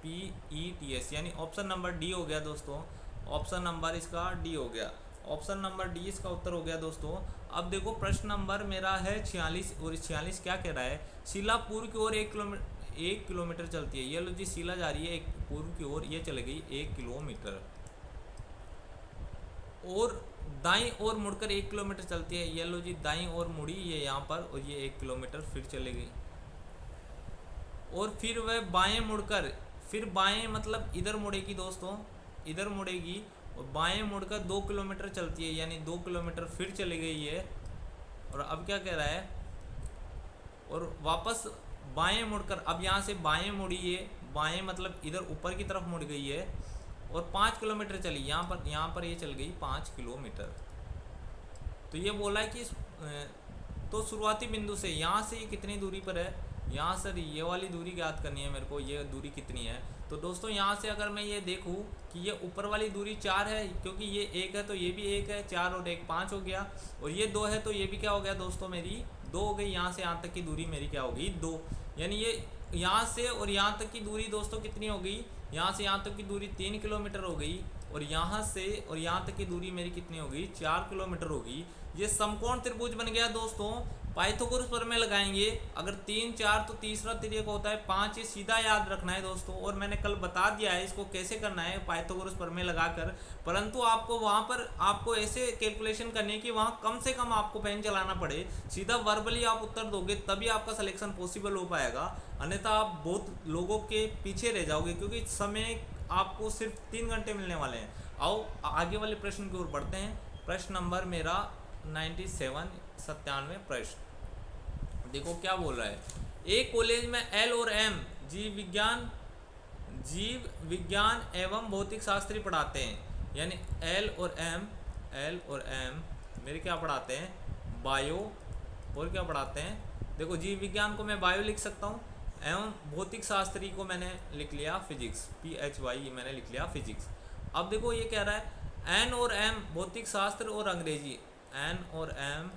A: SPETS, यानी ऑप्शन नंबर डी हो गया दोस्तों, ऑप्शन नंबर इसका डी हो गया, ऑप्शन नंबर डी इसका उत्तर हो गया दोस्तों। अब देखो प्रश्न नंबर मेरा है 46, और 46 क्या कह रहा है, शीला पूर्व की ओर 1 किलोमीटर चलती है। ये लो जी, शीला जा रही है एक पूर्व की ओर, ये चले गई 1 किलोमीटर, और दाईं ओर मुड़कर 1 किलोमीटर चलती है। ये लो जी, दाईं ओर मुड़ी ये यहाँ पर, और ये 1 किलोमीटर फिर चली गई। और फिर वह बाएं मुड़कर, फिर बाएं मतलब इधर मुड़ेगी दोस्तों, इधर मुड़ेगी और बाएं मुड़कर 2 किलोमीटर चलती है, यानी 2 किलोमीटर फिर चली गई है। और अब क्या कह रहा है, और वापस बाएं मुड़कर, अब यहाँ से बाएं मुड़ी है, बाएं मतलब इधर ऊपर की तरफ मुड़ गई है और 5 किलोमीटर चली। यहाँ पर ये चल गई 5 किलोमीटर। तो ये बोला है कि तो शुरुआती बिंदु से यहाँ से ये कितनी दूरी पर है, यहाँ से ये वाली दूरी ज्ञात करनी है मेरे को, ये दूरी कितनी है। तो दोस्तों यहाँ से अगर मैं ये देखूँ कि ये ऊपर वाली दूरी 4 है, क्योंकि ये 1 है तो ये भी 1 है, 4 और 1 5 हो गया, और ये 2 है तो ये भी क्या हो गया दोस्तों, मेरी 2 हो गई। यहाँ से यहाँ तक की दूरी मेरी क्या होगी, 2। यानी ये यहाँ से और यहाँ तक की दूरी दोस्तों कितनी हो गई, यहाँ से यहाँ तक की दूरी 3 किलोमीटर हो गई, और यहाँ से और यहाँ तक की दूरी मेरी कितनी होगी, 4 किलोमीटर होगी। ये समकोण त्रिभुज बन गया दोस्तों। पाइथागोरस प्रमेय लगाएंगे, अगर 3 4 तो तीसरा तिर्यक होता है 5। ये सीधा याद रखना है दोस्तों, और मैंने कल बता दिया है इसको कैसे करना है पाइथागोरस प्रमेय लगाकर। परंतु आपको वहाँ पर आपको ऐसे कैलकुलेशन करनी है कि वहाँ कम से कम आपको पेन चलाना पड़े, सीधा वर्बली आप उत्तर दोगे तभी आपका सिलेक्शन पॉसिबल हो पाएगा, अन्यथा आप बहुत लोगों के पीछे रह जाओगे, क्योंकि समय आपको सिर्फ 3 घंटे मिलने वाले हैं। आओ आगे वाले प्रश्न की ओर बढ़ते हैं। प्रश्न नंबर मेरा 97 प्रश्न देखो क्या बोल रहा है। एक कॉलेज में एल और एम जीव विज्ञान एवं भौतिक शास्त्री पढ़ाते हैं, यानी एल और एम मेरे क्या पढ़ाते हैं, बायो, और क्या पढ़ाते हैं, देखो जीव विज्ञान को मैं बायो लिख सकता हूँ, एवं भौतिक शास्त्री को मैंने लिख लिया फिजिक्स, PHY मैंने लिख लिया फिजिक्स। अब देखो ये कह रहा है एन और एम भौतिक शास्त्र और अंग्रेजी, एन और एम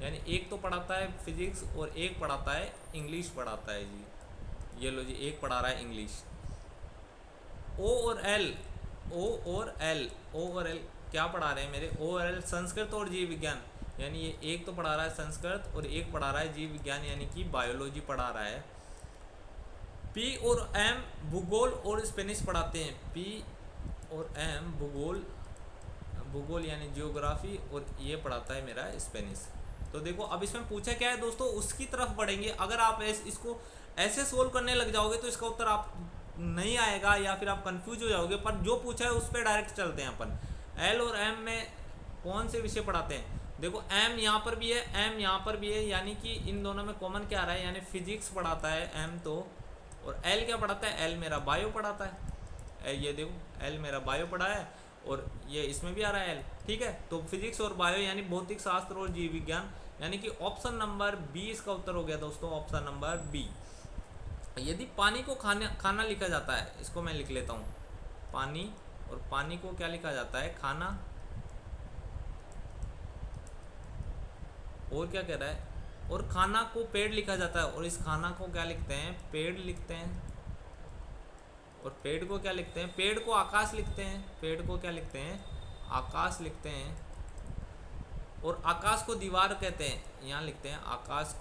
A: यानी एक तो पढ़ाता है फिजिक्स और एक पढ़ाता है इंग्लिश पढ़ाता है जी। ये लो जी, एक पढ़ा रहा है इंग्लिश। ओ और एल क्या पढ़ा रहे हैं मेरे, ओ और एल संस्कृत और जीव विज्ञान, यानी ये एक तो पढ़ा रहा है संस्कृत और एक पढ़ा रहा है जीव विज्ञान यानी कि बायोलॉजी पढ़ा रहा है। पी और एम भूगोल और स्पेनिश पढ़ाते हैं, पी और एम भूगोल यानी जियोग्राफी, और ये पढ़ाता है मेरा स्पेनिश। तो देखो अब इसमें पूछा क्या है दोस्तों, उसकी तरफ बढ़ेंगे। अगर आप इसको ऐसे सोल्व करने लग जाओगे तो इसका उत्तर आप नहीं आएगा या फिर आप कंफ्यूज हो जाओगे, पर जो पूछा है उस पर डायरेक्ट चलते हैं अपन। एल और एम में कौन से विषय पढ़ाते हैं, देखो एम यहाँ पर भी है, एम यहाँ पर भी है, यानी कि इन दोनों में कॉमन क्या आ रहा है, यानी फिजिक्स पढ़ाता है एम तो, और एल क्या पढ़ाता है, एल मेरा बायो पढ़ाता है। ये देखो एल मेरा बायो पढ़ा है और ये इसमें भी आ रहा है एल, ठीक है। तो फिजिक्स और बायो यानी भौतिक शास्त्र और जीव विज्ञान, यानी कि ऑप्शन नंबर बी इसका उत्तर हो गया दोस्तों, ऑप्शन नंबर बी। यदि पानी को खाना लिखा जाता है, इसको मैं लिख लेता हूँ, पानी, और पानी को क्या लिखा जाता है, खाना, और क्या कह रहा है, और खाना को पेड़ लिखा जाता है, और इस खाना को क्या लिखते हैं, पेड़ लिखते हैं, और पेड़ को क्या लिखते हैं, पेड़ को आकाश लिखते हैं, पेड़ को क्या लिखते हैं, आकाश लिखते हैं, और आकाश को दीवार कहते हैं, यहाँ लिखते हैं आकाश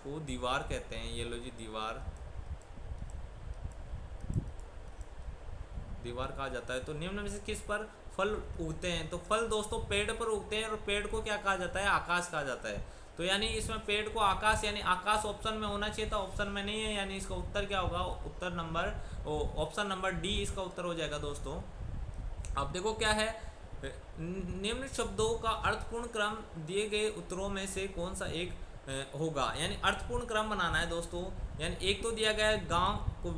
A: को दीवार कहते हैं। ये लो जी, दीवार कहा जाता है। तो निम्न में से किस पर फल उगते हैं, तो फल दोस्तों पेड़ पर उगते हैं, और पेड़ को क्या कहा जाता है, आकाश कहा जाता है। तो यानी इसमें पेड़ को आकाश, यानी आकाश ऑप्शन में होना चाहिए था, ऑप्शन में नहीं है, यानी इसका उत्तर क्या होगा, ऑप्शन नंबर डी इसका उत्तर हो जाएगा दोस्तों। अब देखो क्या है, निम्न शब्दों का अर्थपूर्ण क्रम दिए गए उत्तरों में से कौन सा एक होगा, यानी अर्थपूर्ण क्रम बनाना है दोस्तों। यानी एक तो दिया गया है गांव को,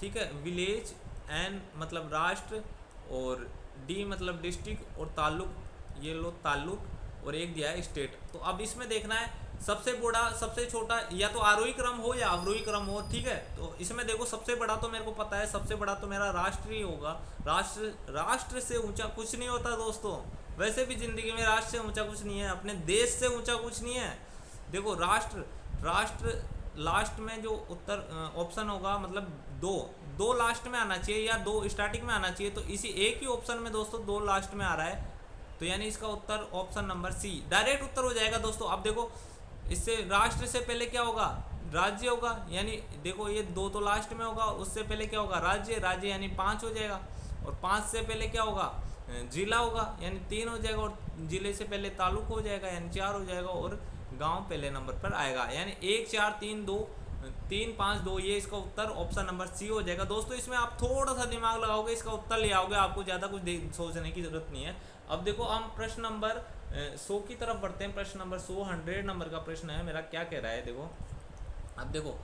A: ठीक है, विलेज, एन मतलब राष्ट्र, और डी मतलब डिस्ट्रिक्ट, और ताल्लुक, ये लो ताल्लुक, और एक दिया है स्टेट। तो अब इसमें देखना है सबसे बड़ा सबसे छोटा, या तो आरोही क्रम हो या अवरोही क्रम हो, ठीक है। तो इसमें देखो सबसे बड़ा तो मेरे को पता है, सबसे बड़ा तो मेरा राष्ट्र ही होगा। राष्ट्र से ऊंचा कुछ नहीं होता दोस्तों, वैसे भी जिंदगी में राष्ट्र से ऊंचा कुछ नहीं है, अपने देश से ऊंचा कुछ नहीं है। देखो राष्ट्र लास्ट में जो उत्तर ऑप्शन होगा, मतलब दो लास्ट में आना चाहिए या 2 स्टार्टिंग में आना चाहिए, तो इसी एक ही ऑप्शन में दोस्तों 2 लास्ट में आ रहा है, तो यानी इसका उत्तर ऑप्शन नंबर सी डायरेक्ट उत्तर हो जाएगा दोस्तों। अब देखो इससे राष्ट्र से पहले क्या होगा, राज्य होगा, यानी देखो ये 2 तो लास्ट में होगा, उससे पहले क्या होगा, राज्य यानी 5 हो जाएगा। और 5 से पहले क्या होगा, जिला होगा यानी 3 हो जाएगा, और जिले से पहले तालुका हो जाएगा यानी 4 हो जाएगा, और गांव पहले नंबर पर आएगा यानी 1 4 3 2 3 5 2, ये इसका उत्तर ऑप्शन नंबर सी हो जाएगा। दोस्तों इसमें आप थोड़ा सा दिमाग लगाओगे इसका उत्तर ले आओगे, आपको ज़्यादा कुछ सोचने की जरूरत नहीं है। अब देखो हम प्रश्न नंबर 100 की तरफ बढ़ते हैं। प्रश्न नंबर 100 100 नंबर का प्रश्न है मेरा। क्या कह रहा है देखो, अब देखो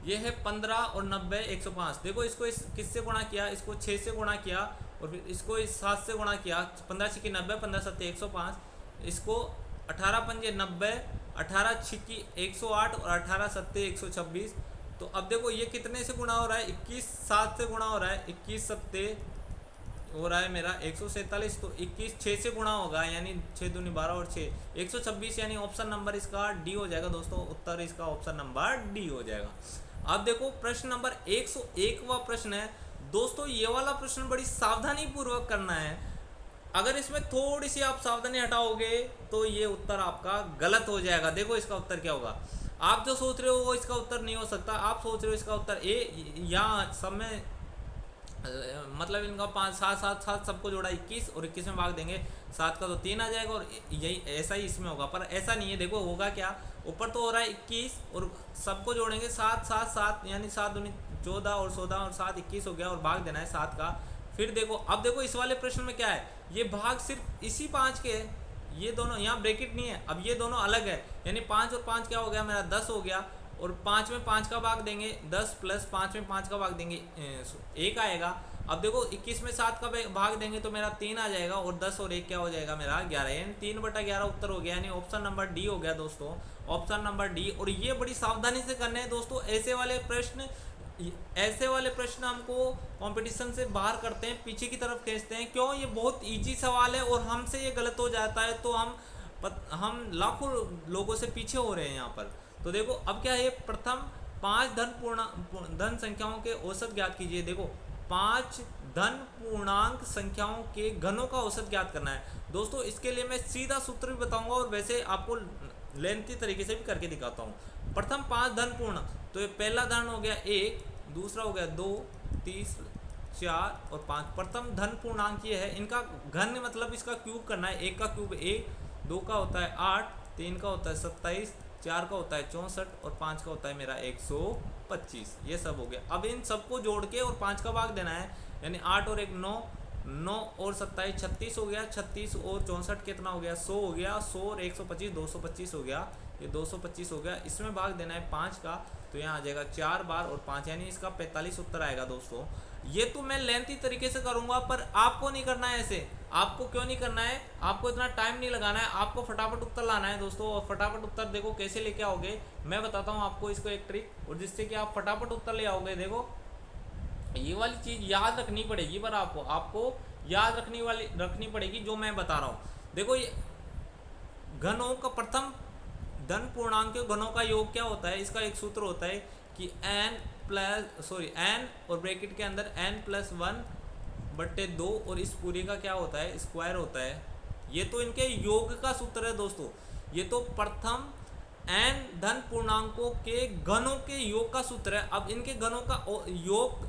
A: ये है 15 और 90 105। देखो इसको किससे गुणा किया, इसको 6 से गुणा किया, और फिर इसको इस 7 से गुणा किया, 15 छिकी 90, 15 सत्ते 105, इसको 18 पंजे 90, 18 छिकी 108 और 18 सत्ते 126। तो अब देखो ये कितने से गुणा हो रहा है, 21 7 से गुणा हो रहा है, 21 सत्ते हो रहा है मेरा 147। तो 21 6 से गुणा होगा यानी 6 दूनी 12 और 6 126, यानी ऑप्शन नंबर इसका डी हो जाएगा दोस्तों। उत्तर इसका ऑप्शन नंबर डी हो जाएगा। अब देखो प्रश्न नंबर 101वां प्रश्न है दोस्तों। ये वाला प्रश्न बड़ी सावधानी पूर्वक करना है। अगर इसमें थोड़ी सी आप सावधानी हटाओगे तो ये उत्तर आपका गलत हो जाएगा। देखो इसका उत्तर क्या होगा, आप जो सोच रहे हो वो इसका उत्तर नहीं हो सकता। आप सोच रहे हो इसका उत्तर ए, यहाँ सब में मतलब इनका 5 7 7 7 सबको जोड़ा 21 और 21 में भाग देंगे 7 का तो 3 आ जाएगा, और यही ऐसा ही इसमें होगा, पर ऐसा नहीं है। देखो होगा क्या, ऊपर तो हो रहा है 21 और सबको जोड़ेंगे 7 7 7 यानी 7 दूनी 14 और 14 और 7 21 हो गया, और भाग देना है 7 का। फिर देखो अब देखो इस वाले प्रश्न में क्या है, ये भाग सिर्फ इसी 5 के है, ये दोनों यहाँ ब्रैकेट नहीं है। अब ये दोनों अलग है यानी 5 और 5 क्या हो गया मेरा 10 हो गया, और 5 में 5 का भाग देंगे 10 प्लस 5 में 5 का भाग देंगे 1 आएगा। अब देखो 21 में 7 का भाग देंगे तो मेरा 3 आ जाएगा, और 10 और 1 क्या हो जाएगा मेरा 11, यानी 3/11 उत्तर हो गया, यानी ऑप्शन नंबर डी हो गया दोस्तों, ऑप्शन नंबर डी। और ये बड़ी सावधानी से करने हैं दोस्तों। ऐसे वाले प्रश्न हमको कंपटीशन से बाहर करते हैं, पीछे की तरफ खींचते हैं। क्यों, ये बहुत इजी सवाल है और हमसे ये गलत हो जाता है तो हम लाखों लोगों से पीछे हो रहे हैं यहाँ पर। तो देखो अब क्या है, प्रथम 5 धन संख्याओं के औसत ज्ञात कीजिए। देखो 5 धन पूर्णांक संख्याओं के घनों का औसत ज्ञात करना है दोस्तों। इसके लिए मैं सीधा सूत्र भी बताऊंगा और वैसे आपको लेंथी तरीके से भी करके दिखाता हूँ। प्रथम 5 धन पूर्ण, तो ये पहला धन हो गया 1, दूसरा हो गया 2, 3, 4 और 5। प्रथम धन पूर्णांक ये है, इनका घन मतलब इसका क्यूब करना है। 1 का क्यूब 1, 2 का होता है 8, 3 का होता है 27, 4 का होता है 64 और 5 का होता है मेरा 125। ये सब हो गया। अब इन सबको जोड़ के और 5 का भाग देना है, यानी 8 और 1 9, 9 और 27 36 हो गया, 36 और 64 कितना हो गया 100 हो गया, 100 और 125 225 हो गया, ये 225 हो गया। इसमें भाग देना है 5 का, तो यहाँ आ जाएगा 4 बार और 5, यानी इसका 45 उत्तर आएगा दोस्तों। ये तो मैं लेंथी तरीके से करूंगा, पर आपको नहीं करना है ऐसे। आपको क्यों नहीं करना है, आपको इतना टाइम नहीं लगाना है, आपको फटाफट उत्तर लाना है दोस्तों। और फटाफट उत्तर देखो कैसे लेके आओगे, मैं बताता हूँ आपको इसको एक ट्रिक, और जिससे कि आप फटाफट उत्तर ले आओगे। देखो ये वाली चीज याद रखनी पड़ेगी, पर आपको याद रखनी पड़ेगी जो मैं बता रहा हूँ। देखो ये घनों का प्रथम धन पूर्णांक के घनों का योग क्या होता है, इसका एक सूत्र होता है कि n और ब्रैकेट के अंदर n+1/2 और इस पूरी का क्या होता है स्क्वायर होता है। ये तो इनके योग का सूत्र है दोस्तों। ये तो प्रथम n धन पूर्णांकों के घनों के योग का सूत्र है। अब इनके घनों का योग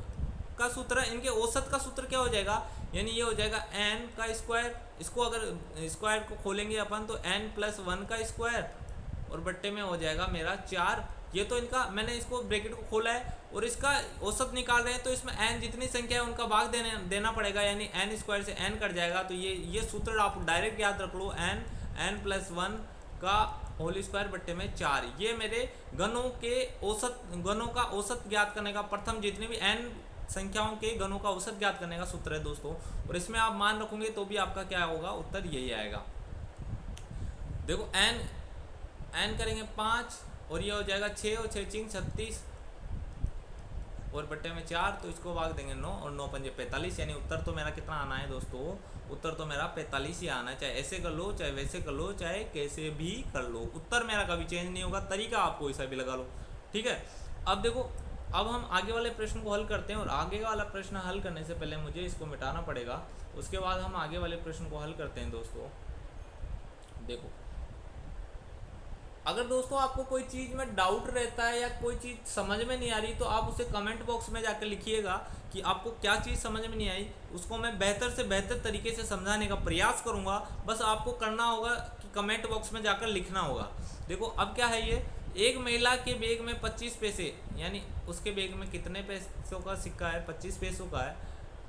A: का सूत्र है, इनके औसत का सूत्र क्या हो जाएगा, यानी ये हो जाएगा n का स्क्वायर। इसको अगर स्क्वायर को खोलेंगे अपन तो n+1 का स्क्वायर और बट्टे में हो जाएगा मेरा 4। ये तो इनका मैंने इसको ब्रैकेट को खोला है और इसका औसत निकाल रहे हैं, तो इसमें n जितनी संख्या है उनका भाग देना पड़ेगा, यानी n² से n कट जाएगा। तो ये सूत्र आप डायरेक्ट याद रख लो, n+1 का होल स्क्वायर बट्टे में 4। ये मेरे घनों का औसत ज्ञात करने का, प्रथम जितने भी n संख्याओं के घनों का औसत ज्ञात करने का सूत्र है दोस्तों। और इसमें आप मान रखोगे तो भी आपका क्या होगा, उत्तर यही आएगा। देखो n करेंगे 5 और ये हो जाएगा 6 और 6 चिंग 36 और बट्टे में 4, तो इसको भाग देंगे 9 और 9 पंजे 45, यानी उत्तर तो मेरा कितना आना है दोस्तों, उत्तर तो मेरा 45 ही आना है। चाहे ऐसे कर लो, चाहे वैसे कर लो, चाहे कैसे भी कर लो, उत्तर मेरा कभी चेंज नहीं होगा। तरीका आपको ऐसा भी लगा लो, ठीक है। अब देखो अब हम आगे वाले प्रश्न को हल करते हैं, और आगे वाला प्रश्न हल करने से पहले मुझे इसको मिटाना पड़ेगा, उसके बाद हम आगे वाले प्रश्न को हल करते हैं दोस्तों। देखो अगर दोस्तों आपको कोई चीज़ में डाउट रहता है या कोई चीज़ समझ में नहीं आ रही तो आप उसे कमेंट बॉक्स में जाकर लिखिएगा कि आपको क्या चीज़ समझ में नहीं आई। उसको मैं बेहतर से बेहतर तरीके से समझाने का प्रयास करूँगा। बस आपको करना होगा कि कमेंट बॉक्स में जाकर लिखना होगा। देखो अब क्या है, ये एक महिला के बैग में 25 पैसे, यानी उसके बैग में कितने पैसों का सिक्का है, 25 पैसों का है।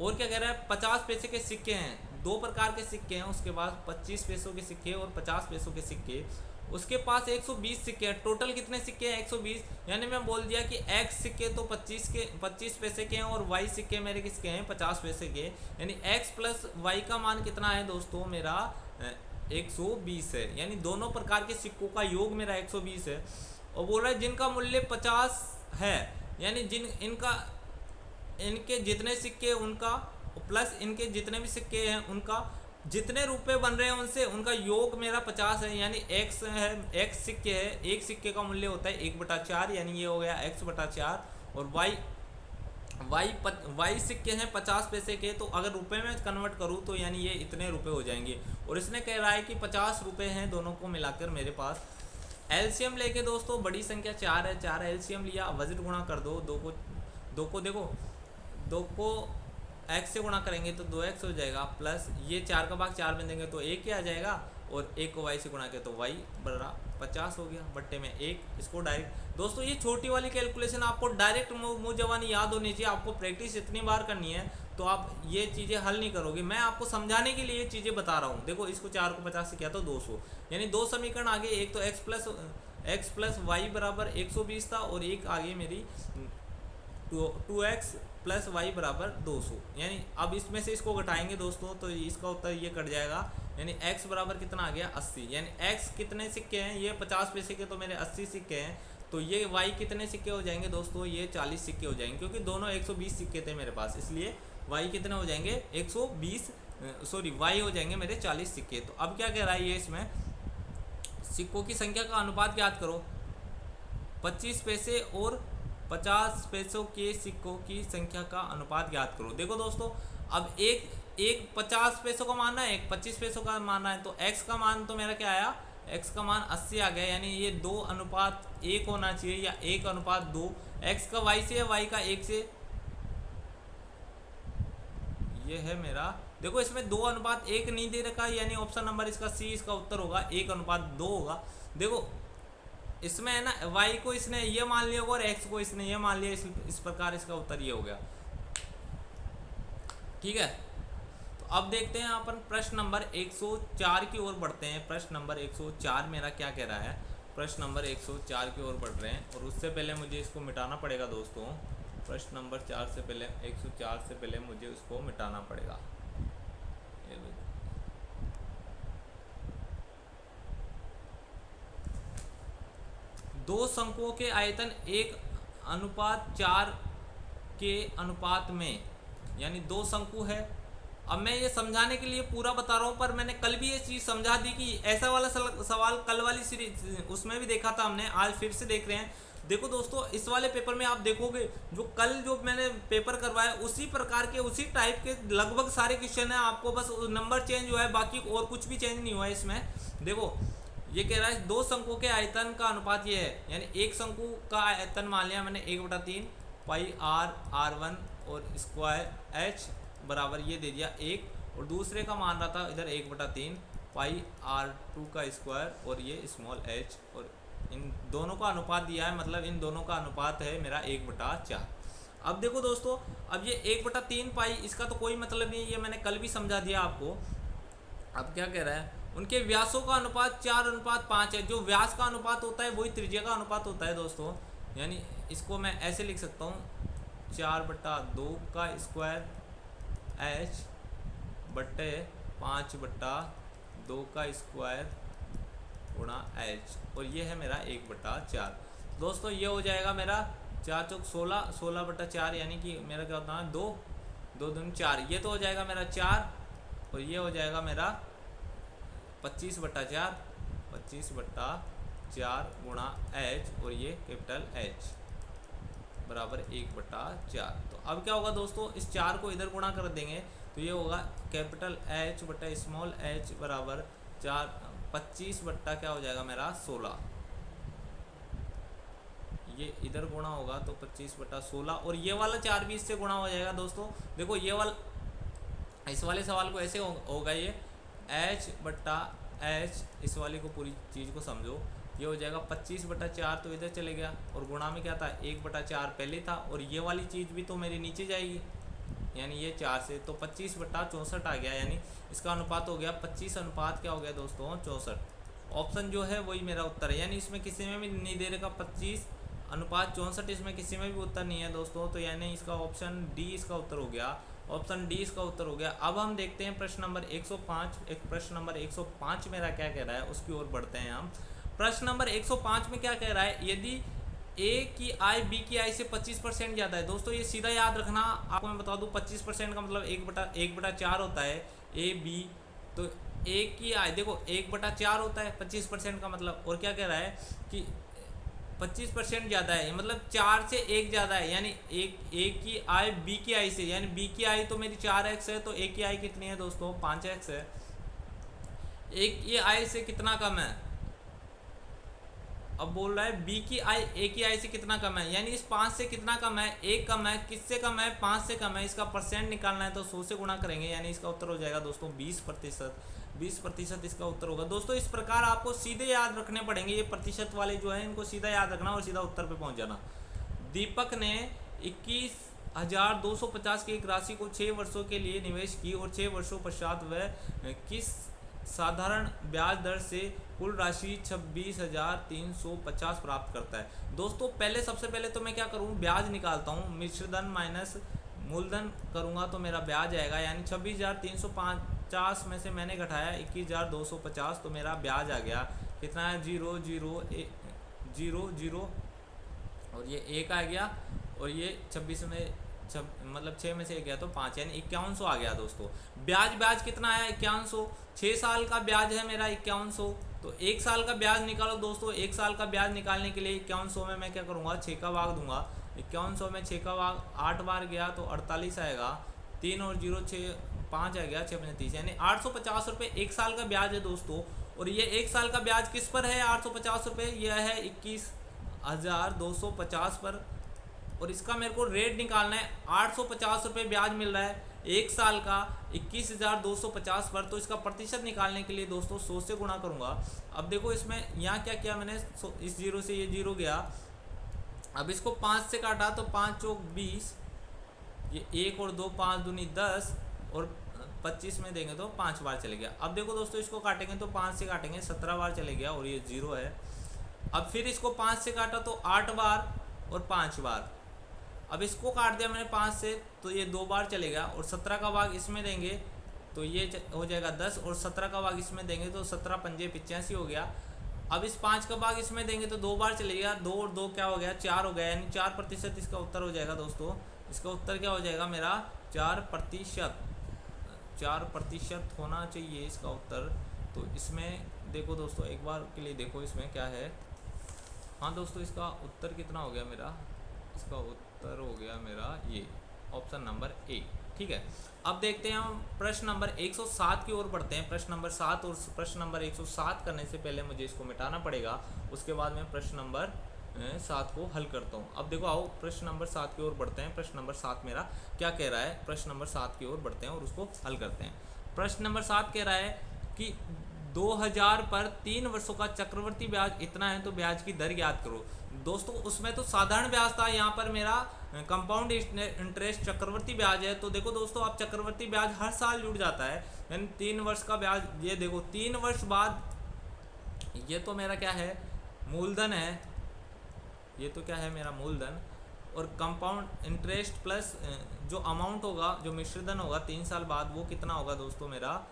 A: और क्या कह रहा है, 50 पैसे के सिक्के हैं, दो प्रकार के सिक्के हैं उसके पास, 25 पैसों के सिक्के और 50 पैसों के सिक्के। उसके पास 120 सिक्के हैं। टोटल कितने सिक्के हैं, 120। यानी मैं बोल दिया कि x सिक्के तो 25 पैसे के हैं और y सिक्के मेरे किसके हैं, 50 पैसे के। यानी x प्लस y का मान कितना है दोस्तों, मेरा 120 है। यानी दोनों प्रकार के सिक्कों का योग मेरा 120 है। और बोल रहा है जिनका मूल्य 50 है, यानी इनके जितने सिक्के उनका प्लस इनके जितने भी सिक्के हैं उनका जितने रुपए बन रहे हैं उनसे उनका योग मेरा 50 है। यानी x है, x सिक्के है, एक सिक्के का मूल्य होता है 1/4, यानी ये हो गया x/4। और y सिक्के हैं 50 पैसे के, तो अगर रुपए में कन्वर्ट करूँ तो यानी ये इतने रुपए हो जाएंगे। और इसने कह रहा है कि 50 रुपए हैं दोनों को मिलाकर मेरे पास। एलसीएम लेके दोस्तों बड़ी संख्या 4 है, 4 एलसीएम लिया, वज्र गुणा कर दो, दो को देखो, 2 को x से गुणा करेंगे तो 2x हो जाएगा, प्लस ये 4 का भाग 4 में देंगे तो 1 ही आ जाएगा, और 1 को y से गुणा किया तो y बराबर 50 हो गया, बट्टे में 1। इसको डायरेक्ट दोस्तों ये छोटी वाली कैलकुलेशन आपको डायरेक्ट मुँह जवानी याद होनी चाहिए। आपको प्रैक्टिस इतनी बार करनी है तो आप ये चीज़ें हल नहीं करोगे। मैं आपको समझाने के लिए ये चीज़ें बता रहा हूँ। देखो इसको 4 को 50 से किया तो 200, यानी 2 समीकरण आगे, एक तो x प्लस वाई बराबर 120 था और एक आगे मेरी 2x प्लस वाई बराबर 200। यानी अब इसमें से इसको घटाएंगे दोस्तों तो इसका उत्तर ये कट जाएगा। यानी x बराबर कितना आ गया, 80। यानी x कितने सिक्के हैं, ये 50 पैसे के तो मेरे 80 सिक्के हैं। तो ये y कितने सिक्के हो जाएंगे दोस्तों, ये 40 सिक्के हो जाएंगे, क्योंकि दोनों 120 सिक्के थे मेरे पास, इसलिए y कितने हो जाएंगे 120, सॉरी y हो जाएंगे मेरे 40 सिक्के। तो अब क्या कह रहा है ये, इसमें सिक्कों की संख्या का अनुपात याद करो। 25 पैसे और 50 पैसों के सिक्कों की संख्या का अनुपात याद करो। देखो दोस्तों अब एक 50 पैसों का मानना है, एक 25 पैसों का मानना है, तो x का मान तो मेरा क्या आया, x का मान 80 आ गया। यानी ये 2:1 होना चाहिए या 1:2, x का y से या y का 1 से, ये है मेरा। देखो इसमें 2:1 नहीं दे रखा, यानी ऑप्शन नंबर इसका सी इसका उत्तर होगा, 1:2 होगा। देखो इसमें है ना, y को इसने ये मान लिया होगा और x को इसने ये मान लिया, इस प्रकार इसका उत्तर ये हो गया। ठीक है, तो अब देखते हैं अपन प्रश्न नंबर 104 की ओर बढ़ते हैं। प्रश्न नंबर 104 मेरा क्या कह रहा है, प्रश्न नंबर 104 की ओर बढ़ रहे हैं और उससे पहले मुझे इसको मिटाना पड़ेगा दोस्तों। प्रश्न नंबर 4 से पहले 104 से पहले मुझे उसको मिटाना पड़ेगा। दो शंकुओं के आयतन 1:4 के अनुपात में, यानी 2 शंकु है। अब मैं ये समझाने के लिए पूरा बता रहा हूँ, पर मैंने कल भी ये चीज़ समझा दी कि ऐसा वाला सवाल कल वाली सीरीज उसमें भी देखा था हमने, आज फिर से देख रहे हैं। देखो दोस्तों इस वाले पेपर में आप देखोगे जो कल जो मैंने पेपर करवाया उसी प्रकार के उसी टाइप के लगभग सारे क्वेश्चन हैं, आपको बस नंबर चेंज हुआ है, बाकी और कुछ भी चेंज नहीं हुआ है इसमें। देखो ये कह रहा है 2 शंकुओं के आयतन का अनुपात ये है, यानी एक शंकु का आयतन मान लिया मैंने 1/3 पाई r1 और स्क्वायर h बराबर ये दे दिया 1, और दूसरे का मान रहा था इधर 1/3 पाई r2 का स्क्वायर और ये स्मॉल h, और इन दोनों का अनुपात दिया है, मतलब इन दोनों का अनुपात है मेरा 1/4। अब देखो दोस्तों अब ये 1/3 पाई इसका तो कोई मतलब नहीं, ये मैंने कल भी समझा दिया आपको। अब क्या कह रहा है, उनके व्यासों का अनुपात 4:5 है। जो व्यास का अनुपात होता है वही त्रिज्या का अनुपात होता है दोस्तों। यानी इसको मैं ऐसे लिख सकता हूँ 4/2 का स्क्वायर h बट्टे 5/2 का स्क्वायर गुणा h, और ये है मेरा 1/4। दोस्तों ये हो जाएगा मेरा 4 चौक 16, 16/4, यानी कि मेरा क्या होता है 2, 2 दूनी 4, ये तो हो जाएगा मेरा 4, और ये हो जाएगा मेरा 25/4, 25/4 गुणा h, और ये कैपिटल H बराबर 1/4। तो अब क्या होगा दोस्तों, इस 4 को इधर गुणा कर देंगे तो ये होगा कैपिटल H बटा स्मॉल h बराबर 4, 25 बट्टा क्या हो जाएगा मेरा 16, ये इधर गुणा होगा तो 25/16, और ये वाला 4 भी इससे गुणा हो जाएगा दोस्तों। देखो ये वाला, इस वाले सवाल को ऐसे होगा, ये h/h, इस वाले को पूरी चीज़ को समझो, ये हो जाएगा 25/4, तो इधर चले गया, और गुणा में क्या था 1/4 पहले था, और ये वाली चीज़ भी तो मेरी नीचे जाएगी, यानी ये 4 से, तो 25/64 आ गया, यानी इसका अनुपात हो गया 25 अनुपात क्या हो गया दोस्तों 64। ऑप्शन जो है वही मेरा उत्तर है, यानी इसमें किसी में भी नहीं दे रहेगा 25/64, इसमें किसी में भी उत्तर नहीं है दोस्तों, तो यानी इसका ऑप्शन डी इसका उत्तर हो गया, ऑप्शन डी इसका उत्तर हो गया। अब हम देखते हैं प्रश्न नंबर 105, प्रश्न नंबर 105 मेरा क्या कह रहा है, उसकी ओर बढ़ते हैं हम। प्रश्न नंबर 105 में क्या कह रहा है, यदि ए की आय बी की आय से 25% ज़्यादा है। दोस्तों ये सीधा याद रखना, आपको मैं बता दूं 25% का मतलब 1/4 होता है ए बी, तो ए की आय देखो 1/4 होता है 25% का मतलब, और क्या कह रहा है कि 25% ज़्यादा है, मतलब 4 से 1 ज़्यादा है, यानी ए की आय बी की आय से, यानी बी की आय तो मेरी 4x है, तो ए की आय कितनी है दोस्तों 5x है। ए की आय से कितना कम है, अब बोल रहा है बी की आय ए की आय से कितना कम है, यानी इस 5 से कितना कम है, 1 कम है, किससे कम है 5 से कम है, इसका परसेंट निकालना है तो 100 से गुणा करेंगे, यानी इसका उत्तर हो जाएगा दोस्तों 20%, 20% इसका उत्तर होगा। दोस्तों इस प्रकार आपको सीधे याद रखने पड़ेंगे, ये प्रतिशत वाले जो है इनको सीधा याद रखना और सीधा उत्तर पे पहुंच जाना। दीपक ने 21,250 की एक राशि को 6 वर्षों के लिए निवेश की, और 6 वर्षों पश्चात वह किस साधारण ब्याज दर से कुल राशि 26,350 प्राप्त करता है। दोस्तों पहले सबसे पहले तो मैं क्या करूँ, ब्याज निकालता हूँ, मिश्रधन माइनस मूलधन करूँगा तो मेरा ब्याज आएगा, यानी 26,350 में से मैंने घटाया 21,250, तो मेरा ब्याज आ गया कितना है 0 0 0 0, और ये 1 आ गया, और ये 26 में मतलब 6 में से 1 गया तो 5, यानी 5100 आ गया दोस्तों। ब्याज कितना आया 5100, 6 साल का ब्याज है मेरा 5100, तो 1 साल का ब्याज निकालो दोस्तों। 1 साल का ब्याज निकालने के लिए 5100 में मैं क्या करूँगा 6 का भाग दूंगा, 5100 में 6 का भाग 8 बार गया तो 48 आएगा, 3 और 0 6 5 आ गया, 6 30, यानी 850 रुपये 1 साल का ब्याज है दोस्तों। और ये 1 साल का ब्याज किस पर है 850 रुपये, यह है 21,250 पर, और इसका मेरे को रेट निकालना है। 850 रुपये ब्याज मिल रहा है 1 साल का 21,250 पर, तो इसका प्रतिशत निकालने के लिए दोस्तों 100 से गुणा करूँगा। अब देखो इसमें यहाँ क्या किया मैंने, इस 0 से ये 0 गया, अब इसको 5 से काटा तो 5 चौक 20, ये 1 और 2 5 दूनी 10, और 25 में देंगे तो 5 बार चले गया। अब देखो दोस्तों इसको काटेंगे तो 5 से काटेंगे 17 बार चले गया, और ये 0 है। अब फिर इसको 5 से काटा तो 8 बार और 5 बार, अब इसको काट दिया मैंने 5 से तो ये 2 बार चलेगा, और 17 का भाग इसमें देंगे तो ये हो जाएगा 10, और 17 का भाग इसमें देंगे तो 17 पंजे 85 हो गया। अब इस 5 का भाग इसमें देंगे तो 2 बार चलेगा, 2 और 2 क्या हो गया 4 हो गया, यानी 4% इसका उत्तर हो जाएगा दोस्तों। इसका उत्तर क्या हो जाएगा मेरा 4%, 4% होना चाहिए इसका उत्तर। तो इसमें देखो दोस्तों एक बार के लिए देखो इसमें क्या है, हाँ दोस्तों इसका उत्तर कितना हो गया मेरा, इसका उत्तर हो गया मेरा ये ऑप्शन नंबर ए, ठीक है। अब देखते हैं हम प्रश्न नंबर 107 की ओर बढ़ते हैं। प्रश्न नंबर 7 और प्रश्न नंबर 107 करने से पहले मुझे इसको मिटाना पड़ेगा, उसके बाद मैं प्रश्न नंबर 7 को हल करता हूँ। अब देखो आओ प्रश्न नंबर 7 की ओर बढ़ते हैं। प्रश्न नंबर 7 मेरा क्या कह रहा है, प्रश्न नंबर 7 की ओर बढ़ते हैं और उसको हल करते हैं। प्रश्न नंबर 7 कह रहा है कि 2000 पर 3 वर्षों का चक्रवर्ती ब्याज इतना है तो ब्याज की दर याद करो। दोस्तों उसमें तो साधारण ब्याज था, यहाँ पर मेरा कंपाउंड इंटरेस्ट चक्रवर्ती ब्याज है। तो देखो दोस्तों आप चक्रवर्ती ब्याज हर साल जुड़ जाता है, यानी 3 वर्ष का ब्याज, ये देखो 3 वर्ष बाद ये तो मेरा क्या है मूलधन है, ये तो क्या है मेरा मूलधन, और कंपाउंड इंटरेस्ट प्लस जो अमाउंट होगा जो मिश्रधन होगा 3 साल बाद वो कितना होगा दोस्तों, मेरा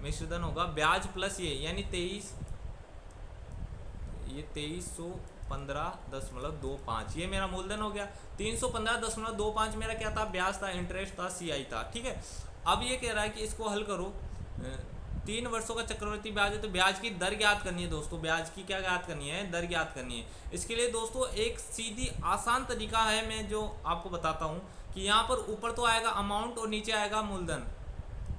A: मिश्रधन होगा ब्याज प्लस ये, यानी 2315.25 ये मेरा मूलधन हो गया। 315.25 मेरा क्या था, ब्याज था, इंटरेस्ट था, CI था, ठीक है। अब ये कह रहा है कि इसको हल करो, 3 वर्षों का चक्रवर्ती ब्याज है तो ब्याज की दर ज्ञात करनी है दोस्तों। ब्याज की क्या ज्ञात करनी है, दर ज्ञात करनी है। इसके लिए दोस्तों एक सीधी आसान तरीका है, मैं जो आपको बताता हूँ कि यहाँ पर ऊपर तो आएगा अमाउंट और नीचे आएगा मूलधन,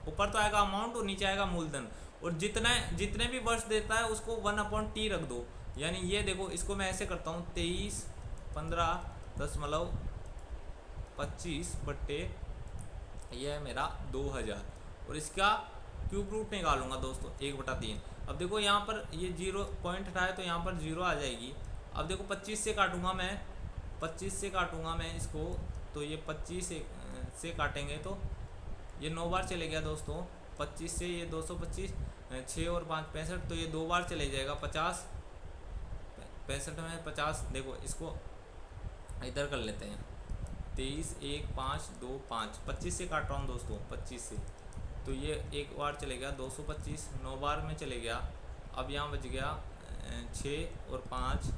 A: ऊपर तो आएगा अमाउंट और नीचे आएगा मूलधन, और जितने भी वर्ष देता है उसको 1/T रख दो। यानी ये देखो इसको मैं ऐसे करता हूँ 23 15.25 ये है मेरा 2000। और इसका क्यूब रूट निकालूंगा दोस्तों 1/3। अब देखो यहाँ पर ये 0 पॉइंट हटाए तो यहाँ पर 0 आ जाएगी। अब देखो 25 से काटूंगा मैं, 25 से काटूंगा मैं इसको, तो ये 25 से काटेंगे तो ये 9 बार चले गया दोस्तों। 25 से ये 225, 6 और 5 65, तो ये 2 बार चले जाएगा 50, 65 में 50। देखो इसको इधर कर लेते हैं, 23 1 5 2 5, 25 से काट रहा हूँ दोस्तों, 25 से, तो ये एक बार चले गया 225, 9 बार में चले गया। अब यहाँ बच गया 6 और 5,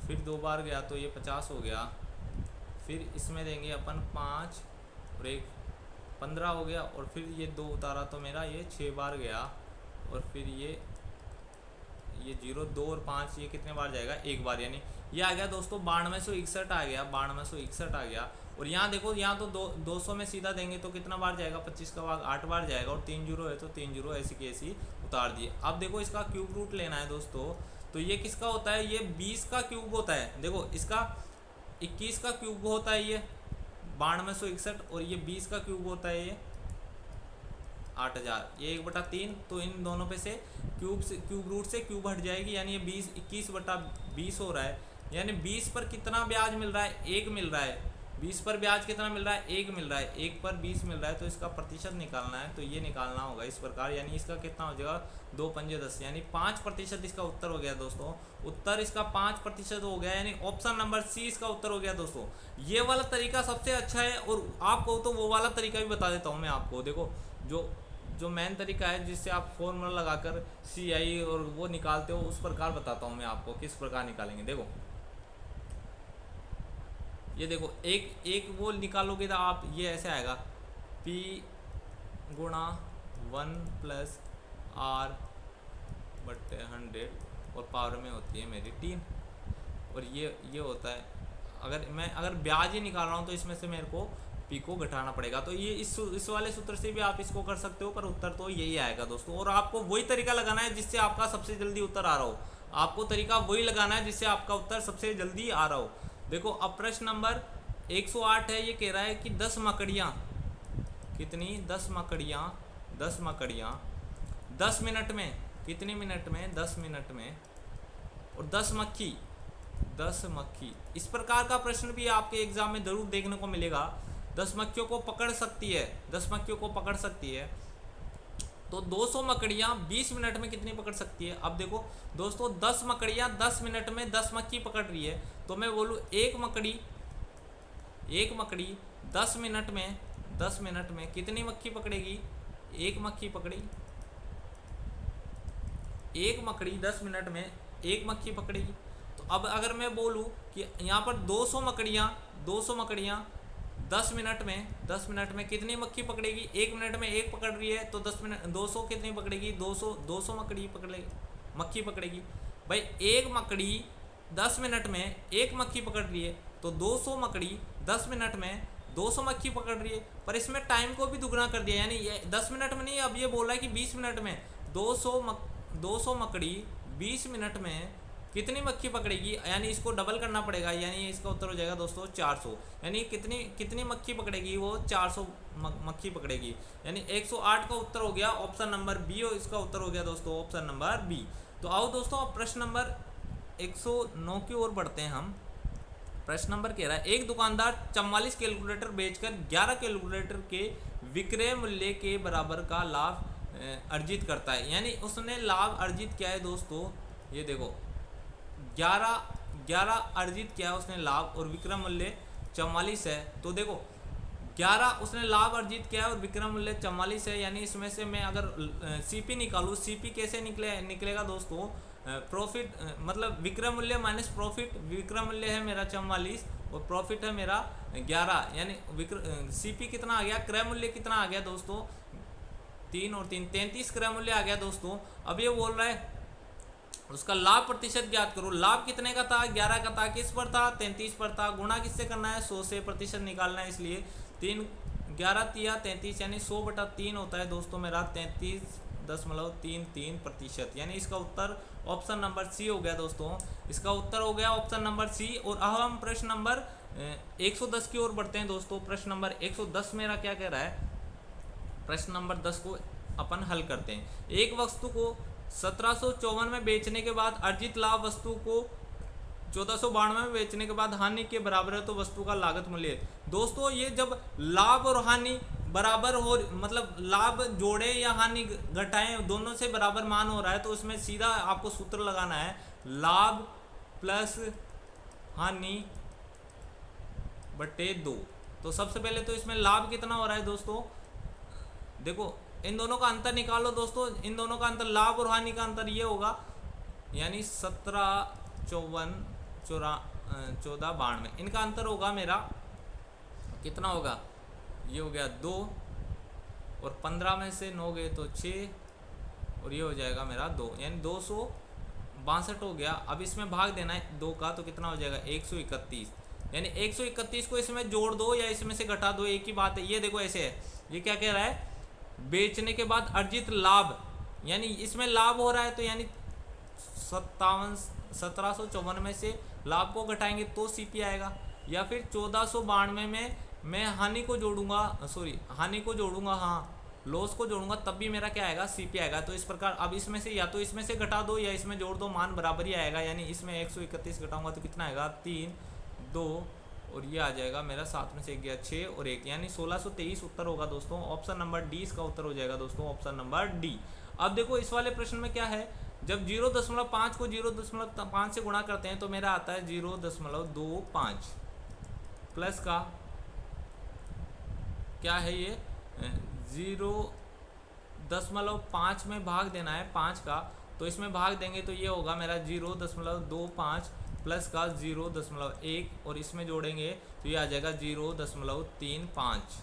A: फिर 2 बार गया तो ये 50 हो गया। फिर इसमें देंगे अपन 5 और 1 15 हो गया। और फिर ये 2 उतारा तो मेरा ये 6 बार गया। और फिर ये 0 2 और 5 ये कितने बार जाएगा, 1 बार, यानी ये आ गया दोस्तों 9261 आ गया, 9261 आ गया। और यहाँ देखो, यहाँ तो 200 में सीधा देंगे तो कितना बार जाएगा, 25 का भाग 8 बार जाएगा। और 3 जीरो है तो 3 जीरो ऐसी की ऐसी उतार दिए। अब देखो इसका क्यूब रूट लेना है दोस्तों, तो ये किसका होता है, ये 20 का क्यूब होता है। देखो इसका 21 का क्यूब होता है ये 9261, और ये 20 का क्यूब होता है ये 8000, ये 1/3। तो इन दोनों पे से क्यूब रूट से क्यूब हट जाएगी, यानी ये 21/20 हो रहा है। यानी 20 पर कितना ब्याज मिल रहा है, 1 मिल रहा है। 20 पर ब्याज कितना मिल रहा है, 1 मिल रहा है। 1 पर 20 मिल रहा है, तो इसका प्रतिशत निकालना है, तो ये निकालना होगा इस प्रकार। यानी इसका कितना हो जाएगा, 2 पंजे 10, यानी 5% इसका उत्तर हो गया दोस्तों। उत्तर इसका 5% हो गया, यानी ऑप्शन नंबर सी इसका उत्तर हो गया दोस्तों। ये वाला तरीका सबसे अच्छा है। और आपको तो वो वाला तरीका भी बता देता हूँ मैं आपको। देखो जो मेन तरीका है जिससे आप फॉर्मूला लगाकर CI और वो निकालते हो, उस प्रकार बताता हूँ मैं आपको किस प्रकार निकालेंगे। देखो ये देखो, एक वो निकालोगे तो आप ये ऐसे आएगा, P गुणा 1 + R/100, और पावर में होती है मेरी 3। और ये होता है, अगर ब्याज ही निकाल रहा हूँ तो इसमें से मेरे को P को घटाना पड़ेगा। तो ये इस वाले सूत्र से भी आप इसको कर सकते हो, पर उत्तर तो यही आएगा दोस्तों। और आपको वही तरीका लगाना है जिससे आपका सबसे जल्दी उत्तर आ रहा हो। आपको तरीका वही लगाना है जिससे आपका उत्तर सबसे जल्दी आ रहा हो। देखो अब प्रश्न नंबर 108 है। ये कह रहा है कि 10 मकड़ियाँ, कितनी, 10 मकड़ियाँ 10 मिनट में, कितने मिनट में, 10 मिनट में, और 10 मक्खी, इस प्रकार का प्रश्न भी आपके एग्जाम में जरूर देखने को मिलेगा। 10 मक्खियों को पकड़ सकती है, 10 मक्खियों को पकड़ सकती है, तो 200 मकड़ियाँ 20 मिनट में कितनी पकड़ सकती है। अब देखो दोस्तों, 10 मकड़ियाँ 10 मिनट में 10 मक्खी पकड़ रही है, तो मैं बोलूँ एक मकड़ी 10 मिनट में कितनी मक्खी पकड़ेगी, एक मक्खी पकड़ी। एक मकड़ी 10 मिनट में एक मक्खी पकड़ेगी। तो अब अगर मैं बोलूँ कि यहाँ पर 200 मकड़ियाँ 10 मिनट में कितनी मक्खी पकड़ेगी, 1 मिनट में एक पकड़ रही है, तो 200 कितनी पकड़ेगी, 200 मक्खी पकड़ेगी। भाई एक मकड़ी 10 मिनट में एक मक्खी पकड़ रही है, तो 200 मकड़ी 10 मिनट में 200 मक्खी पकड़ रही है। पर इसमें टाइम को भी दुगना कर दिया, यानी ये 10 मिनट में नहीं, अब ये बोल रहा है कि 20 मिनट में 200 मकड़ी 20 मिनट में कितनी मक्खी पकड़ेगी, यानी इसको डबल करना पड़ेगा। यानी इसका उत्तर हो जाएगा दोस्तों 400। यानी कितनी मक्खी पकड़ेगी, वो 400 मक्खी पकड़ेगी। यानी 108 का उत्तर हो गया ऑप्शन नंबर बी, और इसका उत्तर हो गया दोस्तों ऑप्शन नंबर बी। तो आओ दोस्तों, अब प्रश्न नंबर 109 की ओर बढ़ते हैं हम। प्रश्न नंबर कह रहा है, एक दुकानदार 44 कैलकुलेटर बेचकर 11 कैलकुलेटर के विक्रय मूल्य के बराबर का लाभ अर्जित करता है। यानी उसने लाभ अर्जित किया है दोस्तों, ये देखो 11 अर्जित किया है उसने लाभ, और विक्रय मूल्य 44 है। तो देखो 11 उसने लाभ अर्जित किया है और विक्रय मूल्य 44 है। यानी इसमें से मैं अगर CP निकालूँ, CP कैसे निकलेगा दोस्तों, प्रॉफिट मतलब विक्रय मूल्य माइनस प्रॉफिट। विक्रय मूल्य है मेरा 44 और प्रॉफिट है मेरा 11, यानी CP कितना आ गया, क्रय मूल्य कितना आ गया दोस्तों, 3 और 3 33 क्रय मूल्य आ गया दोस्तों। अब ये बोल रहा है उसका लाभ प्रतिशत ज्ञात करो। लाभ कितने का था, 11 का था, किस पर था, 33 पर था। गुणा किससे करना है, 100 से, प्रतिशत निकालना है, इसलिए 3 11 3 33, यानी 100/3 होता है दोस्तों मेरा 33 0.33%, यानी इसका उत्तर ऑप्शन नंबर सी हो गया दोस्तों। इसका उत्तर हो गया ऑप्शन नंबर सी। और अब हम प्रश्न नंबर 110 की ओर बढ़ते हैं दोस्तों। प्रश्न नंबर 110 मेरा क्या कह रहा है, प्रश्न नंबर 10 को अपन हल करते हैं। एक वस्तु को 1754 में बेचने के बाद अर्जित लाभ वस्तु को 1492 में बेचने के बाद हानि के बराबर है तो वस्तु का लागत मूल्य है। दोस्तों ये जब लाभ और हानि बराबर हो, मतलब लाभ जोड़े या हानि घटाएं, दोनों से बराबर मान हो रहा है, तो उसमें सीधा आपको सूत्र लगाना है, लाभ प्लस हानि बटे 2। तो सबसे पहले तो इसमें लाभ कितना हो रहा है दोस्तों, देखो इन दोनों का अंतर निकालो दोस्तों। इन दोनों का अंतर, लाभ और हानि का अंतर ये होगा, यानी 17, 54, 14, 92, इनका अंतर होगा मेरा कितना होगा, ये हो गया 2, और 15 में से 9 गए तो 6, और ये हो जाएगा मेरा 2, यानी 262 हो गया। अब इसमें भाग देना है 2 का, तो कितना हो जाएगा 131, यानी 131 को इसमें जोड़ दो या इसमें से घटा दो, एक ही बात है। ये देखो ऐसे है, ये क्या कह रहा है, बेचने के बाद अर्जित लाभ, यानी इसमें लाभ हो रहा है, तो यानी 1754 में से लाभ को घटाएंगे तो सीपी आएगा, या फिर 1492 में मैं हानि को जोड़ूंगा, हानि को जोड़ूंगा, हाँ लॉस को जोड़ूंगा, तब भी मेरा क्या आएगा, सीपी आएगा। तो इस प्रकार अब इसमें से या तो इसमें से घटा दो या इसमें जोड़ दो, मान बराबर ही आएगा। यानी इसमें 131 घटाऊंगा तो कितना आएगा, 3, 2, और ये आ जाएगा मेरा 7 में से 1 गया 6 और 1, यानी 1623 उत्तर होगा दोस्तों। ऑप्शन नंबर डी इसका उत्तर हो जाएगा दोस्तों, ऑप्शन नंबर डी। अब देखो इस वाले प्रश्न में क्या है, जब 0.5 को 0.5 से गुणा करते हैं तो मेरा आता है 0.25 प्लस का क्या है, ये 0.5 में भाग देना है 5 का, तो इसमें भाग देंगे तो ये होगा मेरा 0.25 प्लस का 0.1, और इसमें जोड़ेंगे तो ये आ जाएगा 0.35।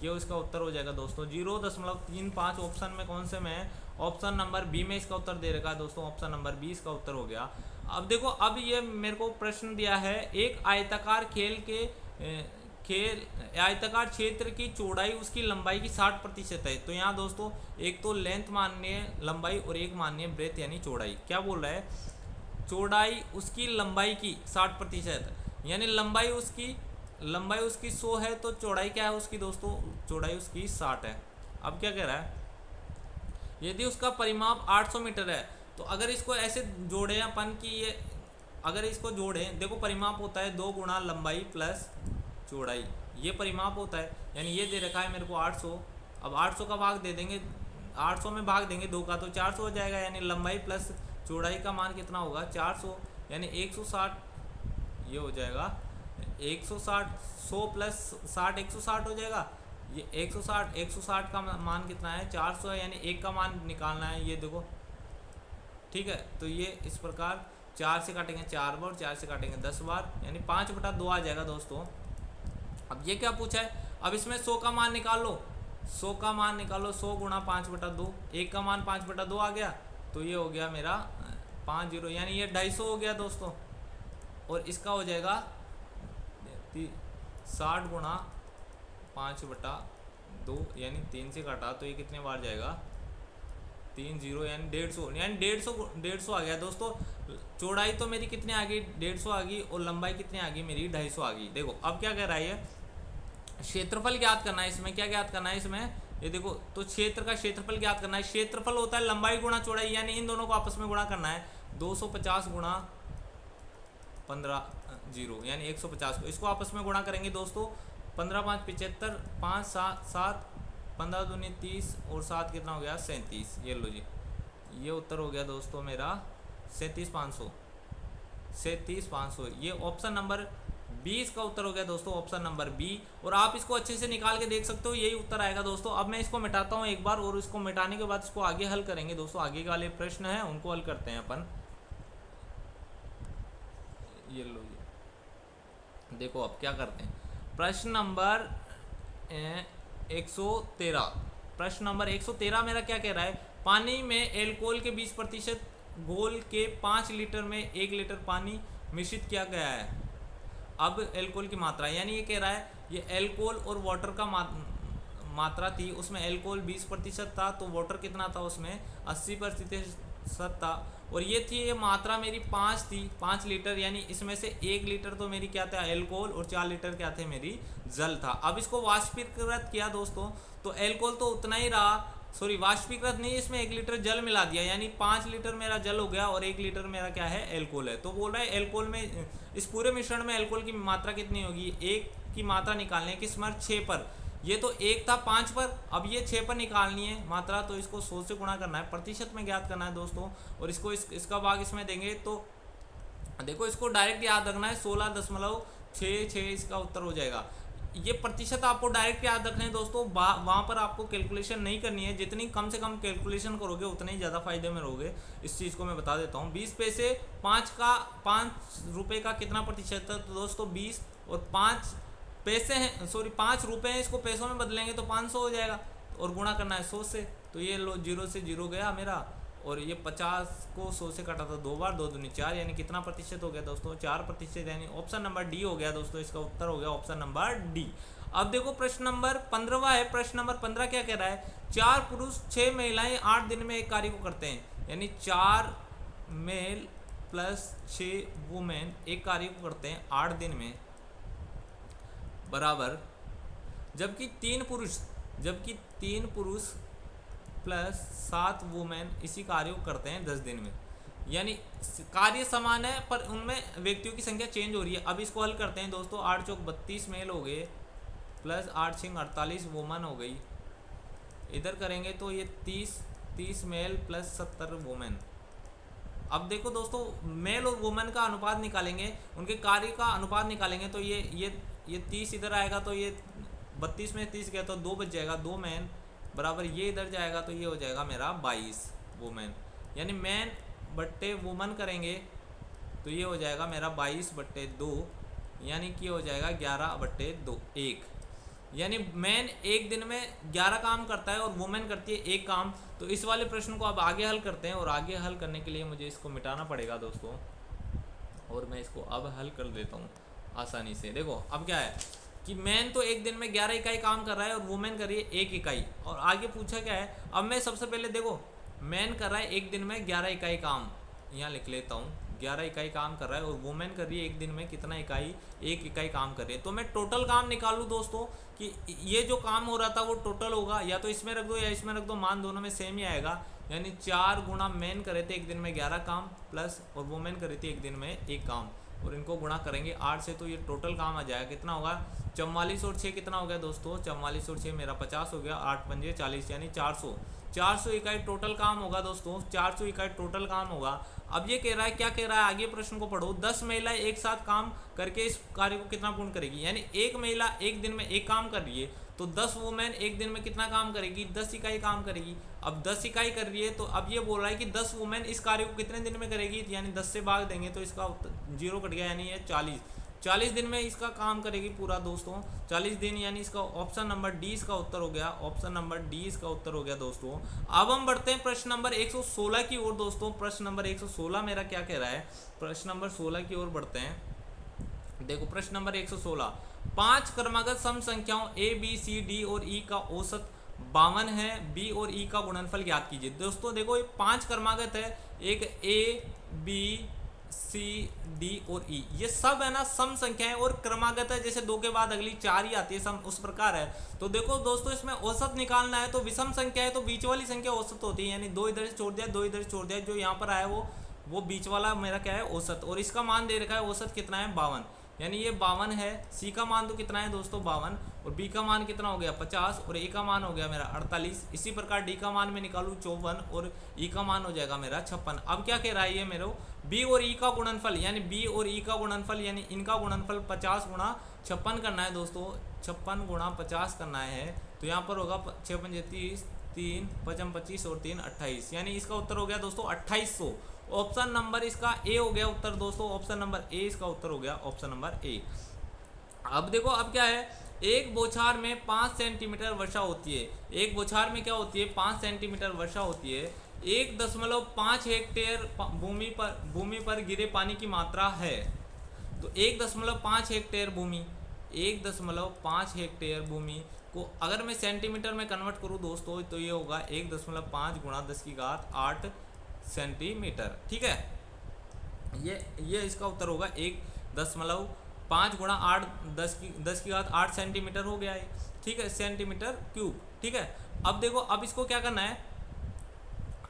A: ये इसका उत्तर हो जाएगा दोस्तों 0.35। ऑप्शन में कौन से में है, ऑप्शन नंबर बी में इसका उत्तर दे रखा है दोस्तों, ऑप्शन नंबर बी इसका उत्तर हो गया। अब देखो, अब ये मेरे को प्रश्न दिया है, एक आयताकार आयताकार क्षेत्र की चौड़ाई उसकी लंबाई की 60% है। तो यहाँ दोस्तों एक तो लेंथ माननी है लंबाई, और एक माननी है ब्रेथ यानी चौड़ाई। क्या बोल रहा है, चौड़ाई उसकी लंबाई की 60%, यानी लंबाई उसकी 100 है, तो चौड़ाई क्या है उसकी दोस्तों, चौड़ाई उसकी 60 है। अब क्या कह रहा है, यदि उसका परिमाप 800 मीटर है, तो अगर इसको ऐसे जोड़े अपन की, ये अगर इसको जोड़े, देखो परिमाप होता है 2 गुणा लंबाई प्लस चौड़ाई, ये परिमाप होता है। यानी ये दे रखा है मेरे को 800, अब 800 का भाग दे देंगे, 800 में भाग देंगे 2 का, तो 400 हो जाएगा, यानी लंबाई प्लस चौड़ाई का मान कितना होगा 400, यानी 160, ये हो जाएगा 160, 100 प्लस 60 160 हो जाएगा, ये 160 का मान कितना है 400 है, यानी 1 का मान निकालना है, ये देखो ठीक है। तो ये इस प्रकार 4 से काटेंगे 4 बार, 4 से काटेंगे 10 बार, यानी 5/2 आ जाएगा दोस्तों। अब ये क्या पूछा है, अब इसमें 100 का मान निकाल लो, 100 का मान निकालो, 100 गुणा 5/2, 1 का मान 5/2 आ गया, तो ये हो गया मेरा 50, यानी ये 250 हो गया दोस्तों। और इसका हो जाएगा 60 गुणा 5/2, यानी 3 से काटा तो ये कितने बार जाएगा 3 0, यानी 150, यानी 150 आ गया दोस्तों। चौड़ाई तो मेरी कितने आ गई 150 आ गई, और लंबाई कितनी आ गई मेरी 250 आ गई। देखो अब क्या कह रहा है, ये क्षेत्रफल ज्ञात करना है, इसमें क्या ज्ञात करना है, इसमें ये देखो, तो क्षेत्र का क्षेत्रफल ज्ञात करना है। क्षेत्रफल होता है लंबाई गुणा चौड़ाई, यानी इन दोनों को आपस में गुणा करना है। 250 गुणा 15 0, यानी 150 को इसको आपस में गुणा करेंगे दोस्तों। 15 5 75, 5 7 15 दूनी 30, और 7 कितना हो गया 37। ये लो जी, ये उत्तर हो गया दोस्तों मेरा 37,500। ये ऑप्शन नंबर 20 का उत्तर हो गया दोस्तों, ऑप्शन नंबर बी। और आप इसको अच्छे से निकाल के देख सकते हो, यही उत्तर आएगा दोस्तों। अब मैं इसको मिटाता हूँ एक बार, और इसको मिटाने के बाद इसको आगे हल करेंगे दोस्तों। आगे वाले प्रश्न है उनको हल करते हैं अपन। ये लो जी, देखो अब क्या करते हैं, प्रश्न नंबर 113। प्रश्न नंबर 113 मेरा क्या कह रहा है, पानी में एल्कोहल के 20% घोल के 5 लीटर में 1 लीटर पानी मिश्रित किया गया है। अब एल्कोहल की मात्रा, यानी ये कह रहा है ये एल्कोहल और वाटर का मात्रा थी उसमें एल्कोहल 20% था, तो वाटर कितना था उसमें 80% था। और ये मात्रा मेरी 5 थी, 5 लीटर, यानी इसमें से 1 लीटर तो मेरी क्या था एल्कोहल और 4 लीटर क्या थे मेरी जल था। अब इसको वाष्पीकृत किया दोस्तों, तो एल्कोहल तो उतना ही रहा, सॉरी वाष्पीकृत नहीं, इसमें 1 लीटर जल मिला दिया, यानी 5 लीटर मेरा जल हो गया और 1 लीटर मेरा क्या है एल्कोहल है। तो बोल रहा है एल्कोहल में, इस पूरे मिश्रण में एल्कोहल की मात्रा कितनी होगी, 1 की मात्रा निकालनी है किस पर 6 पर, ये तो 1 था 5 पर, अब ये 6 पर निकालनी है मात्रा, तो इसको 100 से गुणा करना है, प्रतिशत में ज्ञात करना है दोस्तों। और इसको इसका भाग इसमें देंगे तो देखो इसको डायरेक्ट याद रखना है, 16.66 इसका उत्तर हो जाएगा। ये प्रतिशत आपको डायरेक्ट याद रखना है दोस्तों, वहाँ पर आपको कैलकुलेशन नहीं करनी है, जितनी कम से कम कैलकुलेशन करोगे उतने ही ज़्यादा फायदे में रहोगे। इस चीज़ को मैं बता देता हूँ। 20 पैसे 5 रुपये का कितना प्रतिशत है, तो दोस्तों 20 और 5 पैसे हैं, सॉरी 5 रुपये हैं, इसको पैसों में बदलेंगे तो 500 हो जाएगा, और गुणा करना है 100 से, तो ये लो 0 से 0 गया मेरा, और ये 50 को 100 से काटा था 2 बार, 2 दूनी 4, यानी कितना प्रतिशत हो गया दोस्तों 4%, यानी ऑप्शन नंबर डी हो गया दोस्तों, इसका उत्तर हो गया ऑप्शन नंबर डी। अब देखो प्रश्न नंबर 15 है। प्रश्न नंबर 15 क्या कह रहा है, 4 पुरुष 6 महिलाएं 8 दिन में एक कार्य को करते हैं, यानी 4 मेल प्लस 6 वुमेन एक कार्य को करते हैं 8 दिन में, बराबर जबकि 3 पुरुष प्लस 7 वुमेन इसी कार्य को करते हैं 10 दिन में, यानी कार्य समान है पर उनमें व्यक्तियों की संख्या चेंज हो रही है। अब इसको हल करते हैं दोस्तों, 8 चौक 32 मेल हो गए प्लस 8 छिंग 48 वुमेन हो गई, इधर करेंगे तो ये 30 मेल प्लस 70 वुमेन। अब देखो दोस्तों मेल और वुमेन का अनुपात निकालेंगे, उनके कार्य का अनुपात निकालेंगे, तो ये 30 इधर आएगा, तो ये 32 में 30 गया तो 2 बच जाएगा, 2 मैन बराबर ये इधर जाएगा तो ये हो जाएगा मेरा 22 वुमेन, यानी मैन बट्टे वुमन करेंगे तो ये हो जाएगा मेरा 22/2, यानी कि हो जाएगा 11/2 1, यानी मैन एक दिन में 11 काम करता है और वुमेन करती है 1 काम। तो इस वाले प्रश्न को अब आगे हल करते हैं, और आगे हल करने के लिए मुझे इसको मिटाना पड़ेगा दोस्तों, और मैं इसको अब हल कर देता हूँ आसानी से। देखो अब क्या है कि मैन तो एक दिन में 11 इकाई काम कर रहा है और वुमेन कर रही है 1 इकाई, और आगे पूछा क्या है, अब मैं सबसे पहले देखो मैन कर रहा है एक दिन में 11 इकाई काम, यहाँ लिख लेता हूँ 11 इकाई काम कर रहा है, और वुमेन कर रही है एक दिन में कितना इकाई, 1 इकाई काम कर रही है। तो मैं टोटल काम निकालूँ दोस्तों कि ये जो काम हो रहा था वो टोटल होगा, या तो इसमें रख दो या इसमें रख दो, मान दोनों में सेम ही आएगा, यानी 4 गुणा मैन करे थे एक दिन में 11 काम प्लस और वुमेन करे थे एक दिन में 1 काम, और इनको गुणा करेंगे 8 से, तो ये टोटल काम आ जाएगा कितना होगा 44 और 6 कितना हो गया दोस्तों, 44 और 6 मेरा 50 हो गया, 8 पंजे 40, यानी 400 इकाई टोटल काम होगा दोस्तों, 400 इकाई टोटल काम होगा। अब ये कह रहा है, क्या कह रहा है आगे प्रश्न को पढ़ो, 10 महिलाएं एक साथ काम करके इस कार्य को कितना पूर्ण करेगी, यानी एक महिला एक दिन में 1 काम कर रही है, तो 10 वुमेन एक दिन में कितना काम करेगी, 10 इकाई काम करेगी। अब 10 इकाई कर रही है, तो अब ये बोल रहा है कि 10 वुमेन इस कार्य को कितने दिन में करेगी, यानी 10 से भाग देंगे तो इसका 0 कट गया, यानी ये 40 दिन में इसका काम करेगी पूरा दोस्तों, 40 दिन, यानी इसका ऑप्शन नंबर डी इसका उत्तर हो गया, ऑप्शन नंबर डी इसका उत्तर हो गया दोस्तों। अब हम बढ़ते हैं प्रश्न नंबर 116 की ओर दोस्तों। प्रश्न नंबर 116 मेरा क्या कह रहा है, प्रश्न नंबर 16 की ओर बढ़ते हैं। देखो प्रश्न नंबर 116, 5 क्रमागत सम संख्याओं ए बी सी डी और ई का औसत 52 है, बी और ई का गुणनफल ज्ञात कीजिए। दोस्तों देखो ये 5 क्रमागत है, एक ए बी सी डी और ई, ये सब है ना सम संख्याएं और क्रमागत है, जैसे 2 के बाद अगली 4 ही आती है सम, उस प्रकार है। तो देखो दोस्तों इसमें औसत निकालना है, तो विषम संख्या है तो बीच वाली संख्या औसत होती है, यानी 2 इधर से छोड़ दिया 2 इधर से छोड़ दिया, जो यहाँ पर आया वो बीच वाला मेरा क्या है औसत, और इसका मान दे रखा है औसत कितना है 52, यानी ये 52 है। सी का मान तो कितना है दोस्तों 52, और बी का मान कितना हो गया 50, और ए का मान हो गया मेरा 48। इसी प्रकार डी का मान मैं निकालूँ 54 और ई का मान हो जाएगा मेरा 56। अब क्या कह रहा है ये मेरे बी और ई का गुणनफल, यानी बी और ई का गुणनफल, यानी इनका गुणनफल 50 गुणा 56 करना है दोस्तों, 56 गुणा 50 करना है, तो यहाँ पर होगा 6 पंजे 30, 3 5 25 और 3 28, यानी इसका उत्तर हो गया दोस्तों 2800। ऑप्शन नंबर इसका ए हो गया उत्तर दोस्तों, ऑप्शन नंबर ए इसका उत्तर हो गया, ऑप्शन नंबर ए। अब देखो अब क्या है, एक बौछार में 5 सेंटीमीटर वर्षा होती है, एक बौछार में क्या होती है 5 सेंटीमीटर वर्षा होती है, 1.5 हेक्टेयर भूमि पर गिरे पानी की मात्रा है। तो 1.5 हेक्टेयर भूमि 1.5 हेक्टेयर भूमि को अगर मैं सेंटीमीटर में कन्वर्ट करूँ दोस्तों तो ये होगा 1.5 गुणा 10⁸ सेंटीमीटर। ठीक है, ये इसका उत्तर होगा 1.5 गुणा 8 10⁸ सेंटीमीटर हो गया है। ठीक है, सेंटीमीटर क्यूब। ठीक है, अब देखो, अब इसको क्या करना है,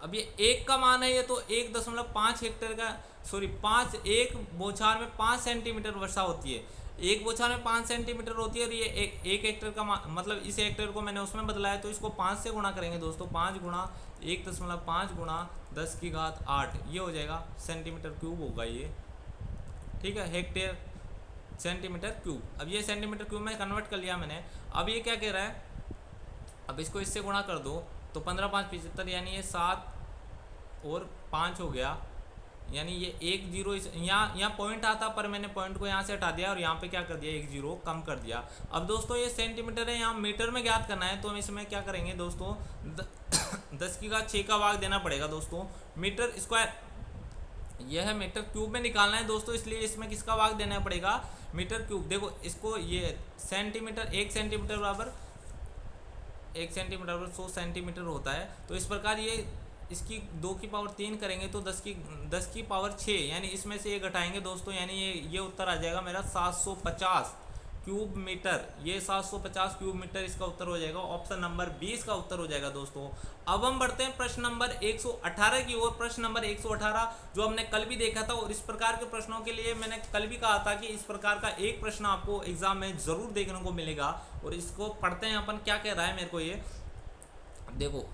A: अब ये 1 का मान है, ये तो 1.5 हेक्टेयर का, सॉरी 5, एक बौछार में 5 सेंटीमीटर वर्षा होती है, एक बौछार में 5 सेंटीमीटर होती है। और ये एक हेक्टेयर का मतलब इस हेक्टेयर को मैंने उसमें बदलाया, तो इसको 5 से गुणा करेंगे दोस्तों, 5 गुणा 1.5 गुणा 10⁸, ये हो जाएगा सेंटीमीटर क्यूब होगा ये। ठीक है, हेक्टेयर सेंटीमीटर क्यूब। अब ये सेंटीमीटर क्यूब में कन्वर्ट कर लिया मैंने। अब ये क्या कह रहा है, अब इसको इससे गुणा कर दो तो 15 5 75, यानी ये 7 और 5 हो गया, यानी ये 1 0 यहाँ पॉइंट आता, पर मैंने पॉइंट को यहाँ से हटा दिया और यहाँ पे क्या कर दिया, 1 0 कम कर दिया। अब दोस्तों ये सेंटीमीटर है, यहाँ मीटर में ज्ञात करना है, तो हम इसमें क्या करेंगे दोस्तों, 10⁶ का भाग देना पड़ेगा दोस्तों। मीटर स्क्वायर, यह है मीटर क्यूब में निकालना है दोस्तों, इसलिए इसमें किसका भाग देना पड़ेगा, मीटर क्यूब। देखो इसको, ये सेंटीमीटर, 1 सेंटीमीटर बराबर 100 सेंटीमीटर होता है। तो इस प्रकार ये इसकी 2 की पावर 3 करेंगे तो 10 की पावर 6, यानी इसमें से ये घटाएंगे दोस्तों, यानी ये उत्तर आ जाएगा मेरा 750 क्यूब मीटर। ये 750 क्यूब मीटर इसका उत्तर हो जाएगा, ऑप्शन नंबर 20 का उत्तर हो जाएगा दोस्तों। अब हम बढ़ते हैं प्रश्न नंबर 118 की ओर। प्रश्न नंबर 118 जो हमने कल भी देखा था, और इस प्रकार के प्रश्नों के लिए मैंने कल भी कहा था कि इस प्रकार का एक प्रश्न आपको एग्जाम में जरूर देखने को मिलेगा। और इसको पढ़ते हैं अपन, क्या कह रहा है मेरे को ये देखो।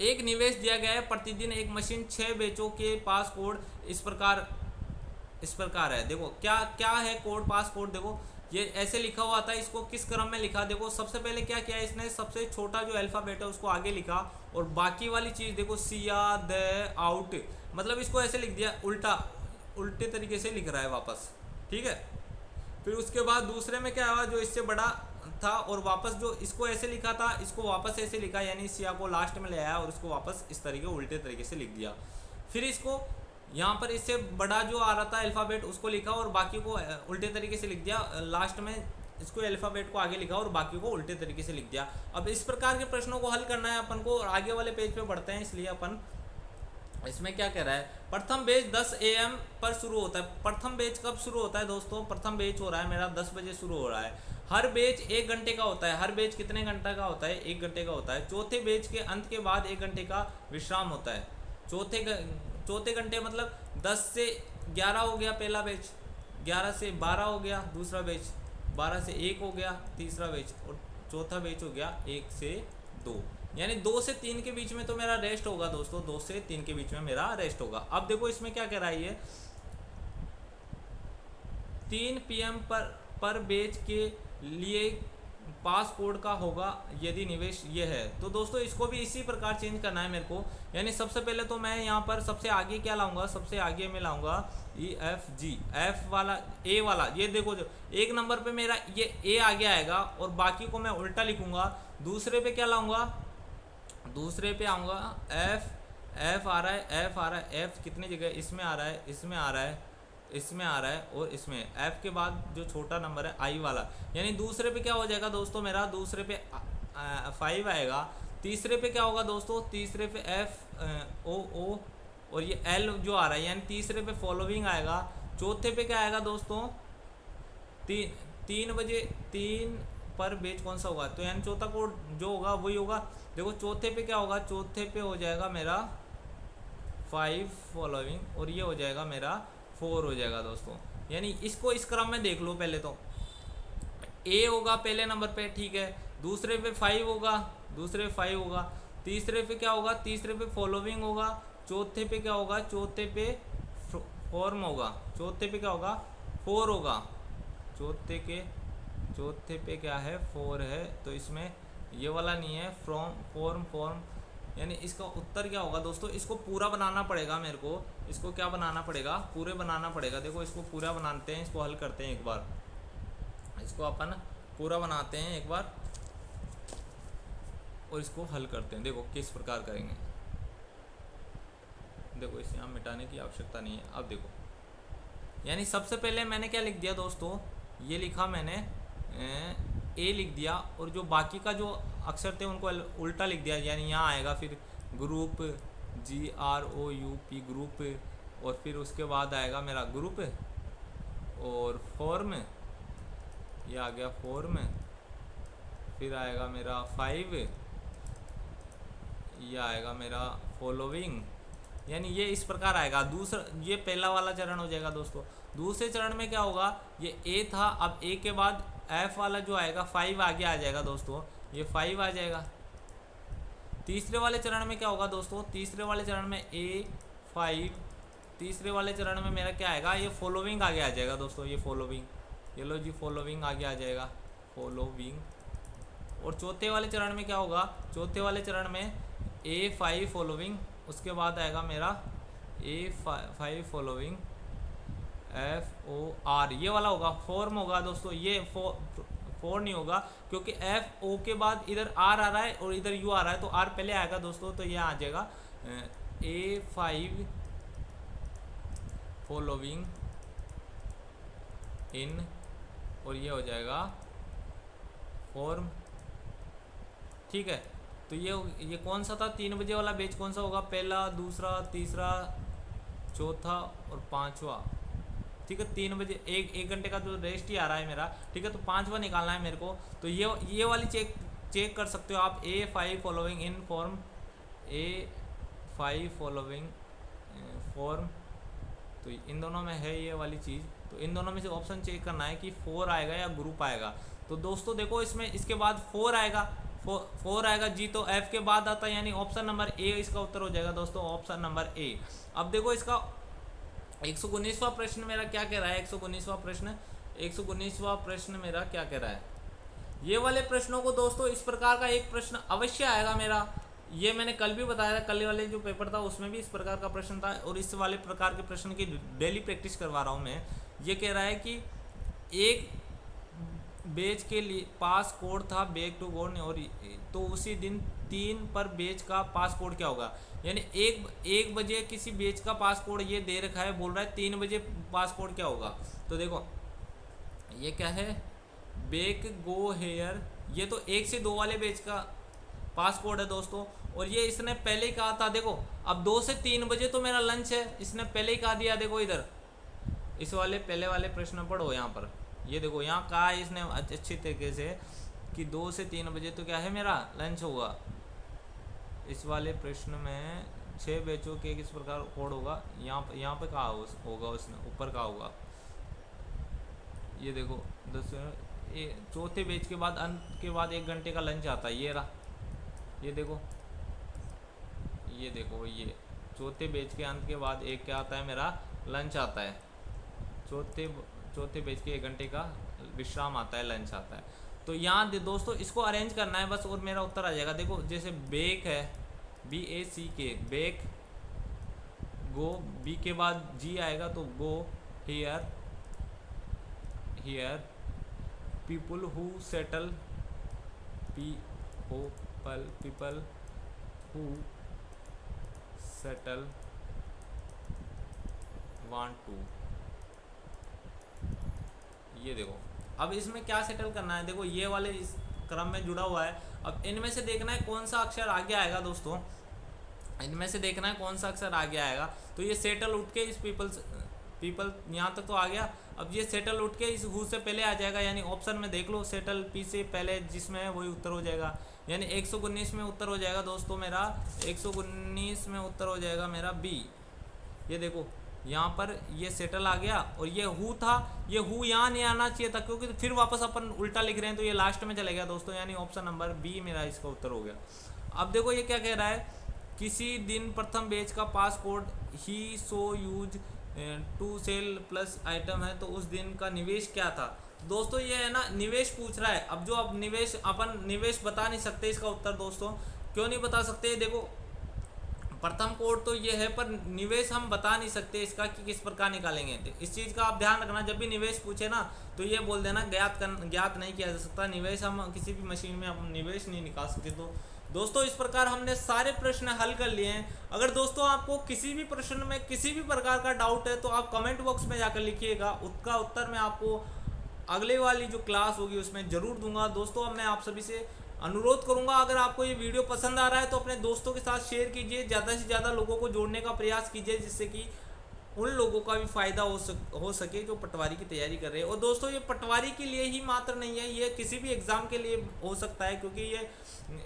A: एक निवेश दिया गया है, प्रतिदिन एक मशीन 6 बेचों के पास कोड इस प्रकार है। देखो क्या है कोड, पास कोड। देखो ये ऐसे लिखा हुआ था, इसको किस क्रम में लिखा, देखो सबसे पहले क्या किया इसने, सबसे छोटा जो अल्फाबेट है उसको आगे लिखा, और बाकी वाली चीज़ देखो सिया द आउट, मतलब इसको ऐसे लिख दिया, उल्टे तरीके से लिख रहा है वापस। ठीक है, फिर उसके बाद दूसरे में क्या हुआ, जो इससे बड़ा था और वापस जो इसको ऐसे लिखा था, इसको वापस ऐसे लिखा, यानी सिया को लास्ट में ले आया और इसको वापस इस तरीके उल्टे तरीके से लिख दिया। फिर इसको यहाँ पर इससे बड़ा जो आ रहा था अल्फ़ाबेट उसको लिखा और बाकी को उल्टे तरीके से लिख दिया, लास्ट में इसको अल्फ़ाबेट को आगे लिखा और बाकी को उल्टे तरीके से लिख दिया। अब इस प्रकार के प्रश्नों को हल करना है अपन को, और आगे वाले पेज पे बढ़ते हैं, इसलिए अपन इसमें क्या कह रहा है, प्रथम बैच 10 AM पर शुरू होता है। प्रथम बैच कब शुरू होता है दोस्तों, प्रथम बैच हो रहा है मेरा 10 बजे शुरू हो रहा है। हर बैच 1 घंटे का होता है। हर बैच कितने घंटा का होता है, 1 घंटे का होता है। चौथे बैच के अंत के बाद 1 घंटे का विश्राम होता है। चौथे घंटे मतलब 10 से 11 हो गया पहला बैच, 11 से 12 हो गया दूसरा बैच, 12 से 1 हो गया तीसरा बैच, और चौथा बैच हो गया 1 से 2, यानी 2 से 3 के बीच में तो मेरा रेस्ट होगा दोस्तों, 2 से 3 के बीच में मेरा रेस्ट होगा। अब देखो इसमें क्या कह रहा है, ये 3 PM पर बैच के लिए पास कोड का होगा यदि निवेश ये है। तो दोस्तों इसको भी इसी प्रकार चेंज करना है मेरे को, यानी सबसे पहले तो मैं यहाँ पर सबसे आगे क्या लाऊंगा, सबसे आगे मैं लाऊंगा EFG, F वाला A वाला। ये देखो जो 1 नंबर पे मेरा ये A आगे आएगा और बाकी को मैं उल्टा लिखूंगा। दूसरे पे क्या लाऊंगा, दूसरे पे आऊँगा F आ रहा है, F आ रहा है, F कितनी जगह, इसमें आ रहा है, इसमें आ रहा है, इसमें आ रहा है और इसमें। F के बाद जो छोटा नंबर है I वाला, यानी दूसरे पे क्या हो जाएगा दोस्तों मेरा, दूसरे पे 5 आएगा। तीसरे पे क्या होगा दोस्तों, तीसरे पे FOO और ये L जो आ रहा है, यानी तीसरे पे फॉलोइंग आएगा। चौथे पे क्या आएगा दोस्तों, 3 बजे 3 पर बैच कौन सा होगा, तो यानी चौथा कोड जो होगा वही होगा। देखो चौथे पे क्या होगा, चौथे पे हो जाएगा मेरा 5 फॉलोइंग और ये हो जाएगा मेरा 4 हो जाएगा दोस्तों। यानी इसको इस क्रम में देख लो, पहले तो A होगा पहले नंबर पे, ठीक है, दूसरे पे 5 होगा, दूसरे पे 5 होगा, तीसरे पे क्या होगा, तीसरे पे फॉलोइंग होगा, चौथे पे क्या होगा, चौथे पे फॉर्म होगा, चौथे पे क्या होगा, 4 होगा, चौथे पे क्या है, 4 है, तो इसमें ये वाला नहीं है, फॉर्म, यानी इसका उत्तर क्या होगा दोस्तों, इसको पूरा बनाना पड़ेगा मेरे को, इसको क्या बनाना पड़ेगा, पूरे बनाना पड़ेगा। देखो इसको पूरा बनाते हैं, इसको हल करते हैं एक बार, इसको अपन पूरा बनाते हैं एक बार और इसको हल करते हैं। देखो किस प्रकार करेंगे, देखो इसे यहाँ मिटाने की आवश्यकता नहीं है। अब देखो, यानी सबसे पहले मैंने क्या लिख दिया दोस्तों, ये लिखा मैंने ए लिख दिया और जो बाकी का जो अक्षर थे उनको उल्टा लिख दिया, यानी यहाँ आएगा फिर ग्रुप, GROUP ग्रुप, और फिर उसके बाद आएगा मेरा ग्रुप, और फॉर्म, ये आ गया फॉर्म, फिर आएगा मेरा 5, ये आएगा मेरा फॉलोइंग, यानी ये इस प्रकार आएगा। दूसरा, ये पहला वाला चरण हो जाएगा दोस्तों। दूसरे चरण में क्या होगा, ये ए था, अब ए के बाद एफ वाला जो आएगा 5 आगे आ जाएगा दोस्तों, ये 5 आ जाएगा। तीसरे वाले चरण में क्या होगा दोस्तों, तीसरे वाले चरण में A5, तीसरे वाले चरण में मेरा क्या आएगा, ये फॉलोइंग आगे आ जाएगा दोस्तों, ये फॉलोइंग, ये लो जी फॉलोइंग आगे आ जाएगा, फॉलोइंग। और चौथे वाले चरण में क्या होगा, चौथे वाले चरण में A5 फॉलोइंग, उसके बाद आएगा मेरा A5 फॉलोइंग FOR, ये वाला होगा, फॉर्म होगा दोस्तों। ये फोर नहीं होगा क्योंकि FO के बाद इधर R आ रहा है और इधर U आ रहा है, तो R पहले आएगा दोस्तों, तो ये आ जाएगा A5 फॉलोइंग इन, और ये हो जाएगा फॉर्म, ठीक है। तो ये कौन सा था, 3 बजे वाला बैच कौन सा होगा, पहला, दूसरा, तीसरा, चौथा और पांचवा, ठीक है। 3 बजे, एक घंटे का जो रेस्ट ही आ रहा है मेरा, ठीक है। तो पांचवा निकालना है मेरे को, तो ये वाली चेक कर सकते हो आप, A5 following in form, A5 following form, तो इन दोनों में है ये वाली चीज़। तो इन दोनों में से ऑप्शन चेक करना है कि 4 आएगा या ग्रुप आएगा। तो दोस्तों देखो, इसमें इसके बाद 4 आएगा, 4 आएगा जी, तो F के बाद आता है, यानी ऑप्शन नंबर ए इसका उत्तर हो जाएगा दोस्तों, ऑप्शन नंबर ए। अब देखो इसका 119वां प्रश्न मेरा क्या कह रहा है, 119वां प्रश्न मेरा क्या कह रहा है। ये वाले प्रश्नों को दोस्तों, इस प्रकार का एक प्रश्न अवश्य आएगा मेरा, ये मैंने कल भी बताया था, कल वाले जो पेपर था उसमें भी इस प्रकार का प्रश्न था, और इस वाले प्रकार के प्रश्न की डेली प्रैक्टिस करवा रहा हूँ मैं। ये कह रहा है कि एक बेच के लिए पास कोड था बैक टू गोन, और तो उसी दिन 3 पर बेच का पास कोड क्या होगा, यानी एक बजे किसी बेच का पास कोड ये दे रखा है, बोल रहा है 3 बजे पास कोड क्या होगा। तो देखो ये क्या है, बेक गो हेयर, ये तो 1 से 2 वाले बेच का पास कोड है दोस्तों, और ये इसने पहले ही कहा था। देखो अब 2 से 3 बजे तो मेरा लंच है, इसने पहले ही कहा दिया। देखो इधर इस वाले पहले वाले प्रश्न पढ़ो, यहाँ पर ये देखो, यहाँ कहा है इसने अच्छी तरीके से कि 2 से 3 बजे तो क्या है मेरा लंच होगा। इस वाले प्रश्न में 6 बैचों के किस प्रकार कोड होगा, यहाँ पे कहा होगा उसने, ऊपर कहा होगा। ये देखो 10 चौथे बैच के बाद अंत के बाद 1 घंटे का लंच आता है, ये रहा, ये देखो ये चौथे बैच के अंत के बाद एक क्या आता है मेरा लंच आता है, चौथे बैच के 1 घंटे का विश्राम आता है, लंच आता है। तो यहाँ दोस्तों इसको अरेंज करना है बस, और मेरा उत्तर आ जाएगा। देखो जैसे बेक है, BACK, बेक, गो, बी के बाद जी आएगा तो go here, people who settle, people who settle want to, ये देखो अब इसमें क्या सेटल करना है। देखो ये वाले इस क्रम में जुड़ा हुआ है, अब इनमें से देखना है कौन सा अक्षर आगे आएगा दोस्तों, इनमें से देखना है कौन सा अक्षर आगे आएगा। तो ये सेटल उठ के इस पीपल यहाँ तक तो आ गया, अब ये सेटल उठ के इस हु से पहले आ जाएगा, यानी ऑप्शन में देख लो सेटल पी से पहले जिसमें है वही उत्तर हो जाएगा, यानी 119 में उत्तर हो जाएगा दोस्तों मेरा, 119 में उत्तर हो जाएगा मेरा बी। ये देखो यहाँ पर ये सेटल आ गया, और ये हु था, ये हु यहाँ नहीं आना चाहिए था क्योंकि फिर वापस अपन उल्टा लिख रहे हैं, तो ये लास्ट में चले गया दोस्तों, यानी ऑप्शन नंबर बी मेरा इसका उत्तर हो गया। अब देखो ये क्या कह रहा है, किसी दिन प्रथम बैच का पास कोड ही so use to sell plus item है, तो उस दिन का निवेश क्या था। दोस्तों ये है ना निवेश पूछ रहा है, अब जो अब निवेश अपन निवेश बता नहीं सकते इसका उत्तर दोस्तों, क्यों नहीं बता सकते, देखो प्रथम कोड तो ये है पर निवेश हम बता नहीं सकते इसका कि किस प्रकार निकालेंगे। तो इस चीज़ का आप ध्यान रखना, जब भी निवेश पूछे ना तो ये बोल देना ज्ञात नहीं किया जा सकता निवेश, हम किसी भी मशीन में हम निवेश नहीं निकाल सकते। तो दोस्तों इस प्रकार हमने सारे प्रश्न हल कर लिए हैं। अगर दोस्तों आपको किसी भी प्रश्न में किसी भी प्रकार का डाउट है तो आप कमेंट बॉक्स में जाकर लिखिएगा, उसका उत्तर मैं आपको अगले वाली जो क्लास होगी उसमें ज़रूर दूंगा। दोस्तों अब मैं आप सभी से अनुरोध करूंगा, अगर आपको ये वीडियो पसंद आ रहा है तो अपने दोस्तों के साथ शेयर कीजिए, ज़्यादा से ज़्यादा लोगों को जोड़ने का प्रयास कीजिए, जिससे कि उन लोगों का भी फ़ायदा हो सके जो पटवारी की तैयारी कर रहे हैं। और दोस्तों ये पटवारी के लिए ही मात्र नहीं है, ये किसी भी एग्ज़ाम के लिए हो सकता है, क्योंकि ये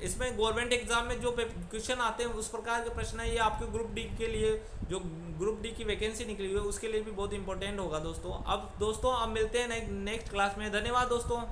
A: इसमें गवर्नमेंट एग्ज़ाम में जो क्वेश्चन आते हैं उस प्रकार के प्रश्न है, ये आपके ग्रुप डी के लिए, जो ग्रुप डी की वैकेंसी निकली हुई है उसके लिए भी बहुत इंपॉर्टेंट होगा दोस्तों। अब मिलते हैं नेक्स्ट क्लास में। धन्यवाद दोस्तों।